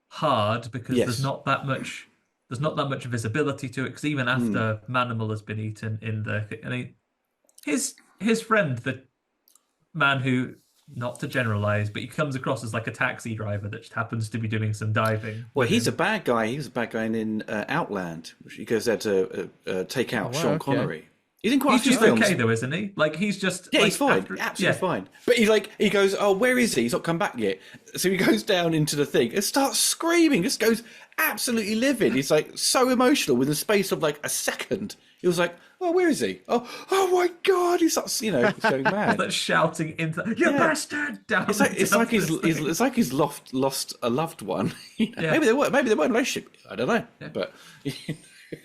hard because there's not that much visibility to it. Because even after Manimal has been eaten his friend, the man who, not to generalize, but he comes across as like a taxi driver that just happens to be doing some diving. Well, he's a bad guy. He was a bad guy in Outland, which he goes there to take out Sean Connery. He's in quite a few films. Okay though, isn't he? Like he's just he's fine, absolutely fine. But he goes, oh, where is he? He's not come back yet. So he goes down into the thing and starts screaming. Just goes absolutely livid. He's like so emotional within the space of like a second. He was like, oh, where is he? Oh my God! He starts, he's going mad. That's shouting into you bastard! Down. It's like he's lost a loved one. Maybe they weren't in a relationship. I don't know, but.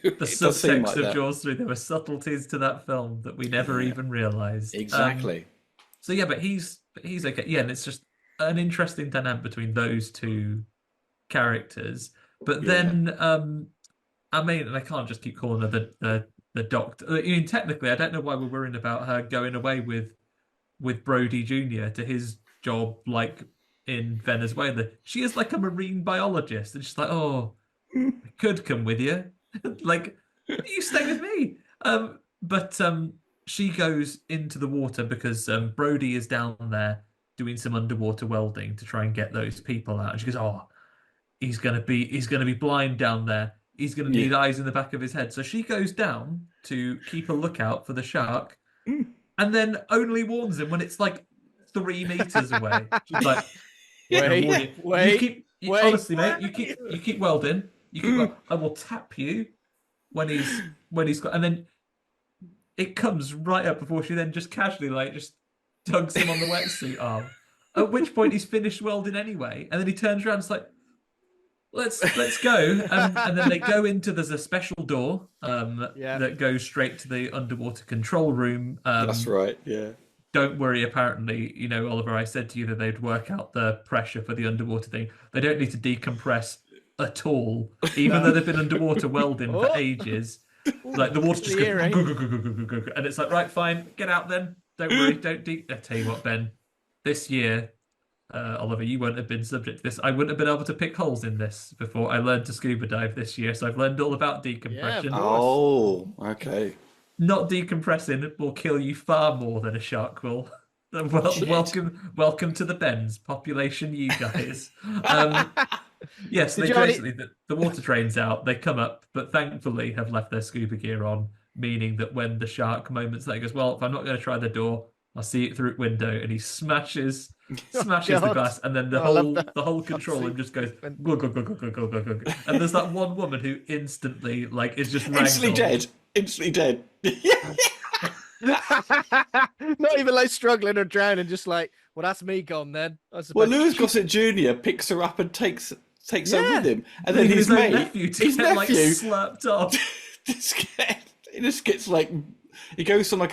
The It does seem subtext like of that. Jaws 3, there were subtleties to that film that we never even realised. Exactly. So yeah, but he's okay. Yeah, and it's just an interesting dynamic between those two characters. But Yeah. then, I mean, and I can't just keep calling her the doctor. I mean, technically, I don't know why we're worrying about her going away with Brody Jr. to his job, like in Venezuela. She is like a marine biologist, and she's like, "Oh, I could come with you. Like, you stay with me." But she goes into the water because Brody is down there doing some underwater welding to try and get those people out. And she goes, "Oh, he's gonna be blind down there. He's gonna Yeah. need eyes in the back of his head." So she goes down to keep a lookout for the shark, and then only warns him when it's like 3 meters away. She's like, "I'm warning you. You keep honestly, mate. You keep welding. I will tap you when he's got." And then it comes right up before she then just casually like just tugs him on the wetsuit arm. At which point he's finished welding anyway, and then he turns around and is like, let's go. And then they go into, there's a special door that goes straight to the underwater control room. That's right. Yeah. Don't worry, apparently, Oliver, I said to you that they'd work out the pressure for the underwater thing. They don't need to decompress at all, even though they've been underwater welding for ages. Like the water just goes, and it's like, right, fine, get out then. Don't worry, don't I tell you what, Ben, this year, Oliver, you won't have been subject to this. I wouldn't have been able to pick holes in this before I learned to scuba dive this year, so I've learned all about decompression. Yeah, of course. Oh, okay. Not decompressing will kill you far more than a shark will. Welcome to the Bends. Population, you guys. Yes, they basically the water drains out. They come up, but thankfully have left their scuba gear on, meaning that when the shark moments, that he goes, "Well, if I'm not going to try the door, I'll see it through the window," and he smashes the glass, and then the whole control room just goes go, go, go, go, go, go, go, go. And there's that one woman who instantly is just instantly dead. Not even like struggling or drowning, just like, well, that's me gone then. Well, Lewis Gossett Jr. picks her up and takes her with him, and then his mate, nephew, slapped off. He just gets he goes from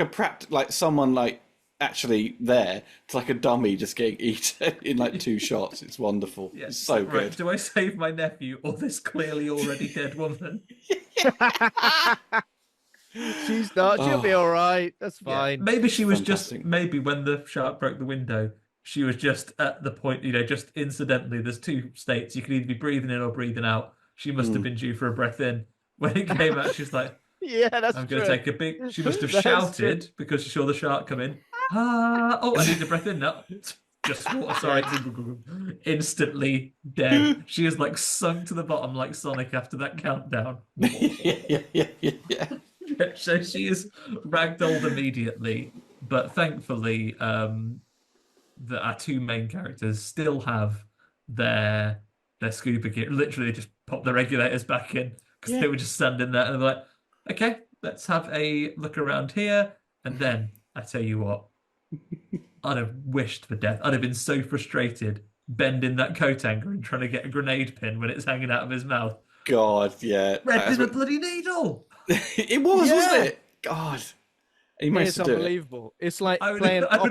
someone actually there to a dummy just getting eaten in 2 shots. It's wonderful. Yes. It's so good. Do I save my nephew or this clearly already dead woman? She's not. She'll be all right. That's fine. Yeah. Maybe she was maybe when the shark broke the window, she was just at the point, just incidentally, there's 2 states. You can either be breathing in or breathing out. She must have been due for a breath in. When it came out, she's like, yeah, that's I'm going to take a big... She must have shouted because she saw the shark come in. Oh, I need a breath in now. Just water, sorry. Instantly dead. She is sunk to the bottom like Sonic after that countdown. Yeah. So she is ragdolled immediately, but thankfully, our 2 main characters still have their scuba gear. Literally, just pop the regulators back in because they were just standing there, and they're like, "Okay, let's have a look around here." And then I tell you what, I'd have wished for death. I'd have been so frustrated bending that coat hanger and trying to get a grenade pin when it's hanging out of his mouth. God, yeah, red with a bloody needle. It was, wasn't it? God, it's unbelievable. It's like I would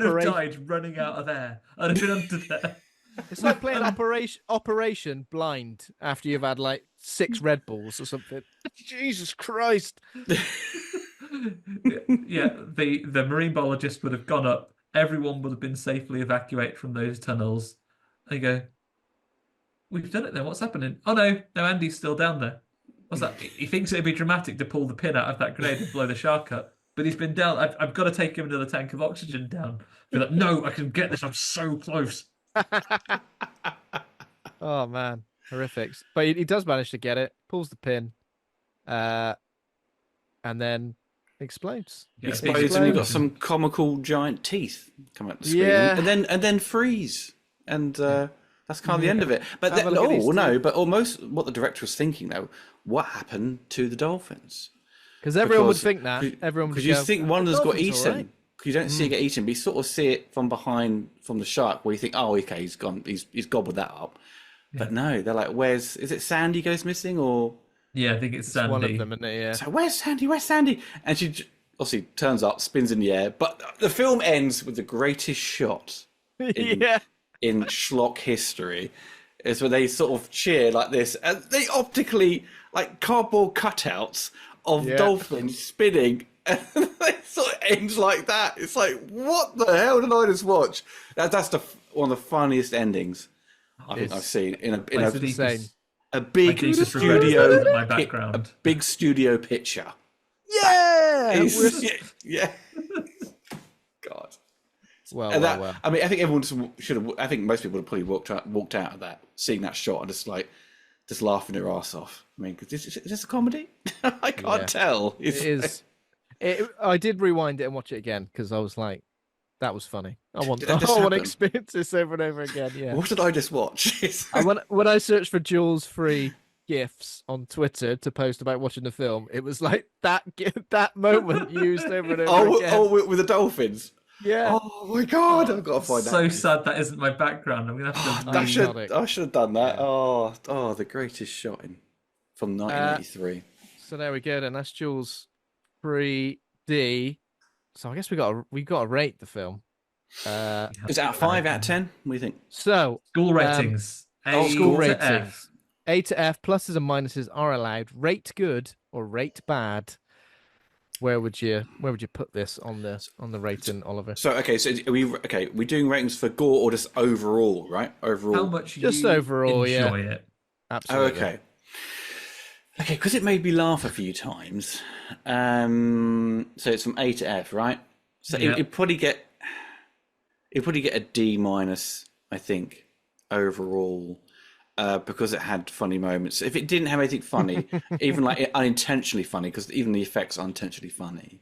have died running out of air. I'd have been under there. It's like playing Operation Blind after you've had 6 Red Bulls or something. Jesus Christ. Yeah, the marine biologist would have gone up. Everyone would have been safely evacuated from those tunnels. They go, "We've done it then. What's happening?" "Oh, no, Andy's still down there." What's that? He thinks it'd be dramatic to pull the pin out of that grenade and blow the shark up, but he's been down. I've got to take him another tank of oxygen down. Be like, "No, I can get this. I'm so close." Oh man, horrific! But he does manage to get it. Pulls the pin, and then explodes. Explodes, and you've got some comical giant teeth come out the screen, and then freeze, and that's kind of the end of it. But but almost what the director was thinking though. What happened to the dolphins? Because everyone would think that. Everyone would because you think one of them got eaten. Right. You don't see it get eaten, but you sort of see it from behind, from the shark, where you think, "Oh, okay, he's gone. He's gobbled that up." Yeah. But no, they're like, "Is it Sandy goes missing, or Yeah, I think it's Sandy. One of them, isn't it? Yeah. So where's Sandy? Where's Sandy? And she obviously turns up, spins in the air. But the film ends with the greatest shot in schlock history. Is when they sort of cheer like this, and they optically like cardboard cutouts of dolphins spinning, and they sort of ends like that. It's like, what the hell did I just watch? That's one of the funniest endings I think I've seen in a big studio my background. A big studio picture. Yeah, yeah. God. Well, I mean, I think everyone should have. I think most people would have probably walked out of that, seeing that shot, and just laughing their ass off. I mean, is this a comedy? I can't tell. It is. I did rewind it and watch it again because I was like, "That was funny. I want to experience this over and over again." Yeah. What did I just watch? when I searched for Jules free GIFs on Twitter to post about watching the film, it was like that moment used over and over again. Oh, with the dolphins. Yeah. Oh my God! I've got to find that. So sad that isn't my background. I'm gonna have to. I should have done that. Yeah. Oh, the greatest shot from 1983. So there we go. Then that's Jules 3D. So I guess we got to rate the film. Is it out of 5 out of 10? What do you think? So school ratings. School ratings. F. A to F. Pluses and minuses are allowed. Rate good or rate bad. Where would you put this on the rating, Oliver? So we're doing ratings for gore or just overall, right? Overall. How much just overall, enjoy it? Absolutely. Okay, because it made me laugh a few times. So it's from A to F, right? So it'd probably get a D minus, I think, overall. Because it had funny moments. If it didn't have anything funny, even like unintentionally funny, because even the effects are unintentionally funny.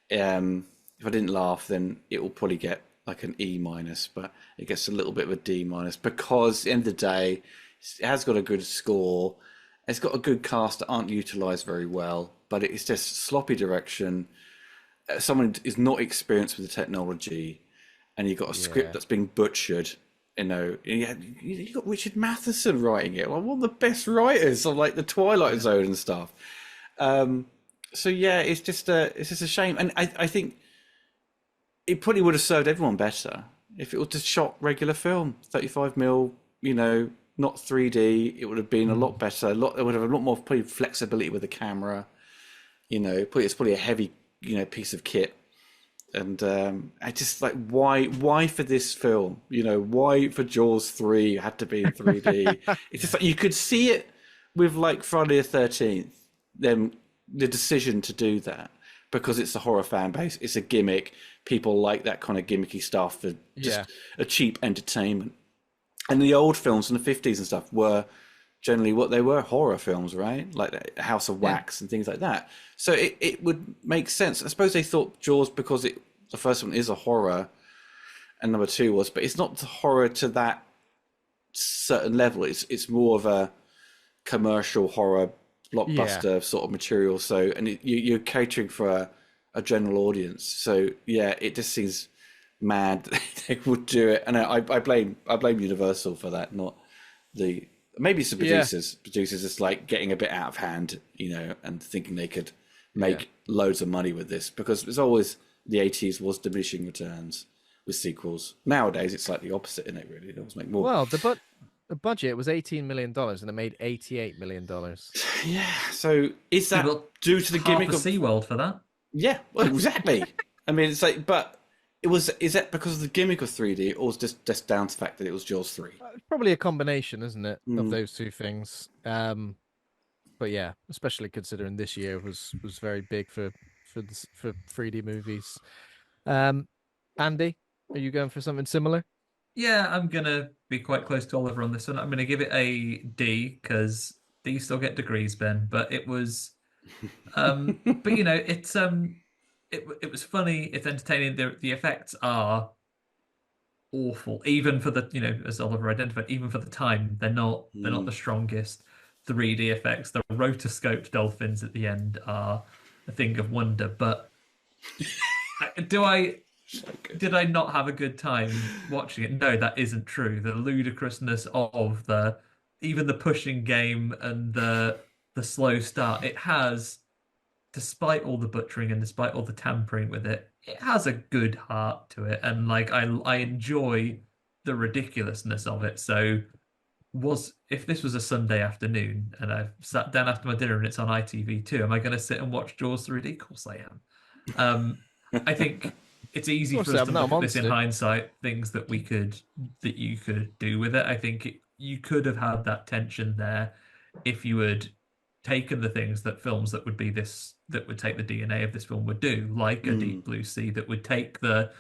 If I didn't laugh, then it will probably get like an E minus, but it gets a little bit of a D minus because at the end of the day, it has got a good score. It's got a good cast that aren't utilised very well, but it's just sloppy direction. Someone is not experienced with the technology, and you've got a script that's being butchered. You know, you got Richard Matheson writing it, like one of the best writers of like the Twilight Zone and stuff. So yeah, it's just a shame, and I think it probably would have served everyone better if it was just shot regular film, 35mm. You know, not 3D. It would have been a lot better. It would have a lot more probably flexibility with the camera. You know, it's probably a heavy piece of kit. And I just like why for this film? You know, why for Jaws 3 had to be in 3D? It's just like you could see it with like Friday the 13th. Then the decision to do that because it's a horror fan base, it's a gimmick. People like that kind of gimmicky stuff for just a cheap entertainment. And the old films from the 50s and stuff were generally what they were, horror films, right? Like House of Wax and things like that. So it would make sense. I suppose they thought Jaws because the first one is a horror and number 2 was, but it's not the horror to that certain level. It's more of a commercial horror blockbuster sort of material. So, and you're catering for a general audience. So yeah, it just seems mad that they would do it. And I blame Universal for that, not the... Maybe some producers just like getting a bit out of hand, and thinking they could make loads of money with this, because it's always the 80s was diminishing returns with sequels. Nowadays, it's like the opposite, isn't it? Really, it always make more. Well, the budget was $18 million and it made $88 million. Yeah. So is that due to the gimmick of SeaWorld for that? Yeah. Well, exactly. I mean, it's like, but. Is that because of the gimmick of 3D, or was just down to the fact that it was Jaws 3? Probably a combination, isn't it, of those two things? But yeah, especially considering this year was very big for 3D movies. Andy, are you going for something similar? Yeah, I'm gonna be quite close to Oliver on this one. I'm gonna give it a D because D still get degrees, Ben. But it was, but it's It was funny. It's entertaining. The effects are awful, even for the as Oliver identified. Even for the time, they're not the strongest 3D effects. The rotoscoped dolphins at the end are a thing of wonder. But did I not have a good time watching it? No, that isn't true. The ludicrousness of even the pushing game and the the slow start, it has, despite all the butchering and despite all the tampering with it, it has a good heart to it, and like I enjoy the ridiculousness of it. So if this was a Sunday afternoon and I've sat down after my dinner and it's on ITV2, am I going to sit and watch Jaws 3D? Of course I am. I think it's easy for us to look at this in hindsight, things that you could do with it. I think you could have had that tension there if you had taken the things that films that would take the DNA of this film would do, like a Deep Blue Sea, that would take the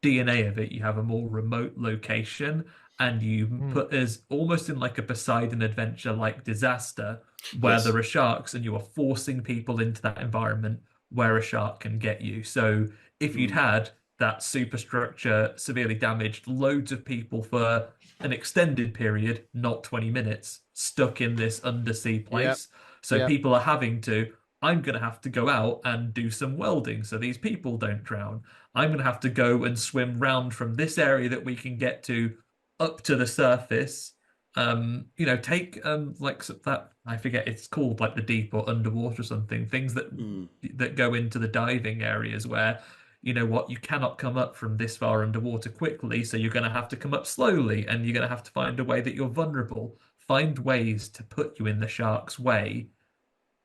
DNA of it. You have a more remote location, and you put as almost in like a Poseidon Adventure like disaster where there are sharks, and you are forcing people into that environment where a shark can get you. So if you'd had that superstructure severely damaged, loads of people for an extended period, not 20 minutes, stuck in this undersea place. So people are I'm going to have to go out and do some welding so these people don't drown. I'm going to have to go and swim round from this area that we can get to up to the surface. Take like that, I forget it's called, like the deep or underwater or something, things that go into the diving areas where, you know what, you cannot come up from this far underwater quickly, so you're going to have to come up slowly, and you're going to have to find a way that you're vulnerable. Find ways to put you in the shark's way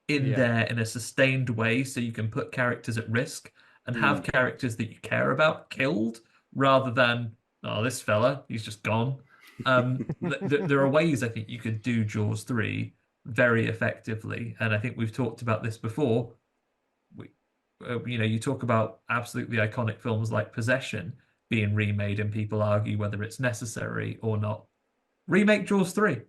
there in a sustained way, so you can put characters at risk and have characters that you care about killed, rather than, oh, this fella, he's just gone. There are ways I think you could do Jaws 3 very effectively, and I think we've talked about this before. You talk about absolutely iconic films like Possession being remade, and people argue whether it's necessary or not. Remake Jaws 3,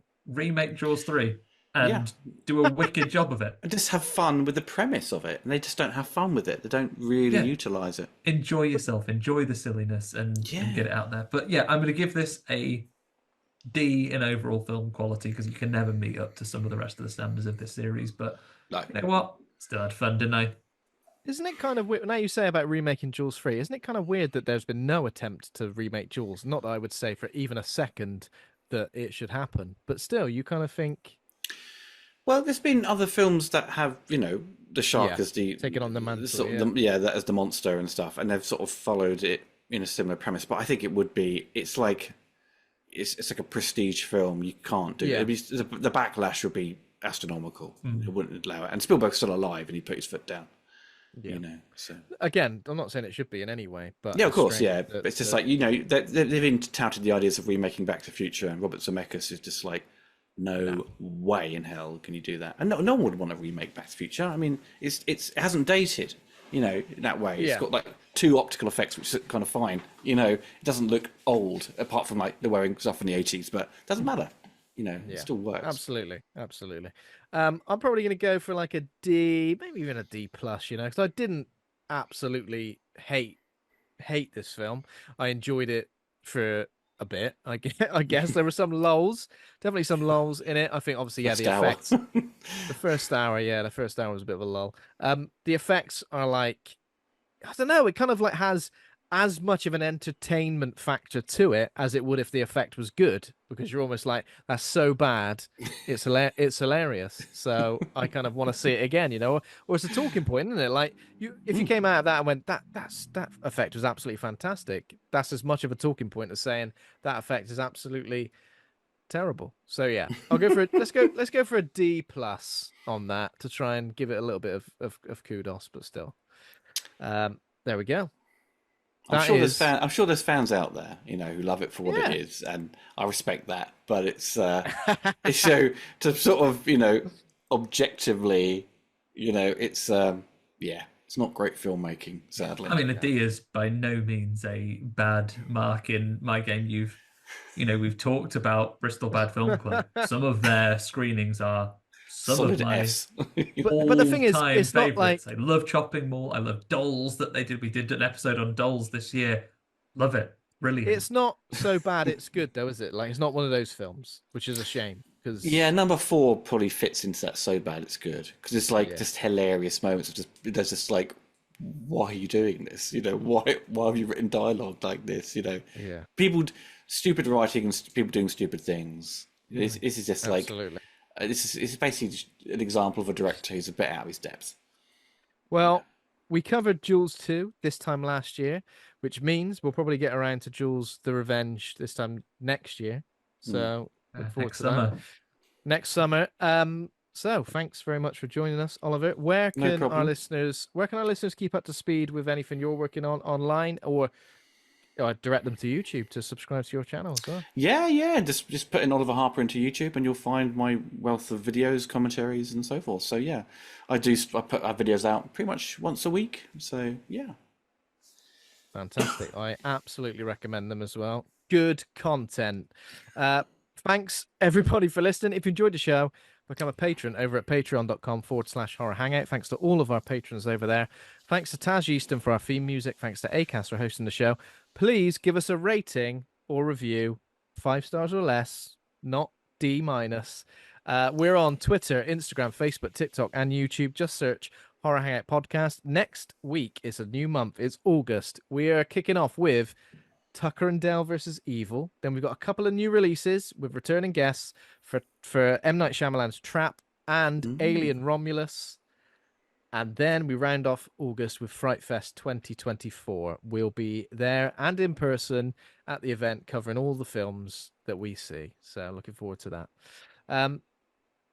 and do a wicked job of it. And just have fun with the premise of it, and they just don't have fun with it. They don't really utilize it. Enjoy yourself, enjoy the silliness, and get it out there. But I'm going to give this a D in overall film quality, because you can never meet up to some of the rest of the standards of this series. But you know what? Still had fun, didn't I? Isn't it kind of weird, now you say about remaking Jaws 3, isn't it kind of weird that there's been no attempt to remake Jaws? Not that I would say for even a second that it should happen, but still, you kind of think... Well, there's been other films that have, the shark as the... taken on the mantle, that as the monster and stuff, and they've sort of followed it in a similar premise. But I think it's like a prestige film. You can't do it. The backlash would be astronomical. It wouldn't allow it. And Spielberg's still alive, and he put his foot down. So again, I'm not saying it should be in any way, but of course, but it's just like they've even touted the ideas of remaking Back to the Future, and Robert Zemeckis is just like, no way in hell can you do that. And no one would want to remake Back to the Future. I mean, it hasn't dated, in that way. It's got like 2 optical effects, which is kind of fine. It doesn't look old, apart from like the wearing stuff from the 80s, but it doesn't matter. It still works. Absolutely. I'm probably going to go for like a D, maybe even a D plus, because I didn't absolutely hate this film. I enjoyed it for a bit. I guess there were some lulls, definitely some lulls in it. I think obviously, the effects. The first hour was a bit of a lull. The effects are like, I don't know, it kind of like has as much of an entertainment factor to it as it would if the effect was good, because you're almost like, that's so bad, it's hilarious. So I kind of want to see it again, or it's a talking point, isn't it? Like if you came out of that and went, that effect was absolutely fantastic, that's as much of a talking point as saying that effect is absolutely terrible. So I'll go for it. Let's go for a D plus on that to try and give it a little bit of kudos, but still, there we go. I'm sure there's fans out there, who love it for what it is, and I respect that. But it's so to sort of, objectively, it's it's not great filmmaking, sadly. I mean, a D is by no means a bad mark in my game. We've talked about Bristol Bad Film Club. Some of their screenings are solid S. but the thing is, it's not like, I love Chopping Mall. I love Dolls that they did. We did an episode on Dolls this year. Love it. Brilliant. It's not so bad it's good though, is it? Like, it's not one of those films, which is a shame, because number 4 probably fits into that so bad it's good, because it's like just hilarious moments of there's just like, why are you doing this? Why have you written dialogue like this? People stupid writing and people doing stupid things. This is just absolutely. like This is basically just an example of a director who's a bit out of his depth. Well, we covered Jules 2 this time last year, which means we'll probably get around to Jules the Revenge this time next year. So look forward Next to summer. that. Next summer. So thanks very much for joining us, Oliver. No Where problem. can our listeners keep up to speed with anything you're working on online, or direct them to YouTube to subscribe to your channel as well? Yeah. Just put in Oliver Harper into YouTube, and you'll find my wealth of videos, commentaries, and so forth. So yeah, I put our videos out pretty much once a week. So yeah. Fantastic. I absolutely recommend them as well. Good content. Thanks everybody for listening. If you enjoyed the show, become a patron over at patreon.com/horror hangout. Thanks to all of our patrons over there. Thanks to Taj Easton for our theme music. Thanks to Acast for hosting the show. Please give us a rating or review, 5 stars or less, not D-. We're on Twitter, Instagram, Facebook, TikTok, and YouTube. Just search Horror Hangout Podcast. Next week is a new month. It's August. We are kicking off with Tucker and Dale versus Evil. Then we've got a couple of new releases with returning guests for M. Night Shyamalan's Trap and Alien Romulus. And then we round off August with Fright Fest 2024. We'll be there and in person at the event covering all the films that we see. So looking forward to that.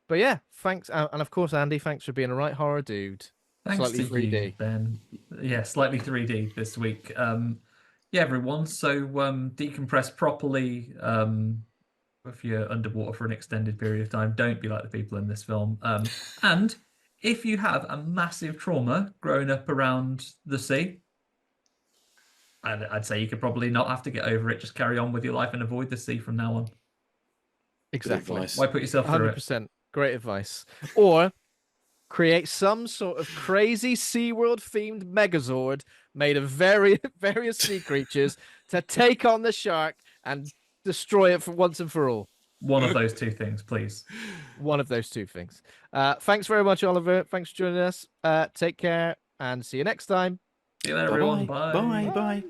But yeah, thanks. And of course, Andy, thanks for being a right horror dude. Thanks Slightly to 3D. you, Ben. Yeah, slightly 3D this week. Yeah, everyone. So decompress properly. If you're underwater for an extended period of time, don't be like the people in this film. And if you have a massive trauma growing up around the sea, I'd say you could probably not have to get over it. Just carry on with your life and avoid the sea from now on. Exactly. Why put yourself through 100%. Great advice. Or create some sort of crazy SeaWorld themed Megazord made of various sea creatures to take on the shark and destroy it for once and for all. One of those two things, please. One of those two things. Thanks very much, Oliver. Thanks for joining us. Take care and see you next time. See you later, everyone. Bye. Bye.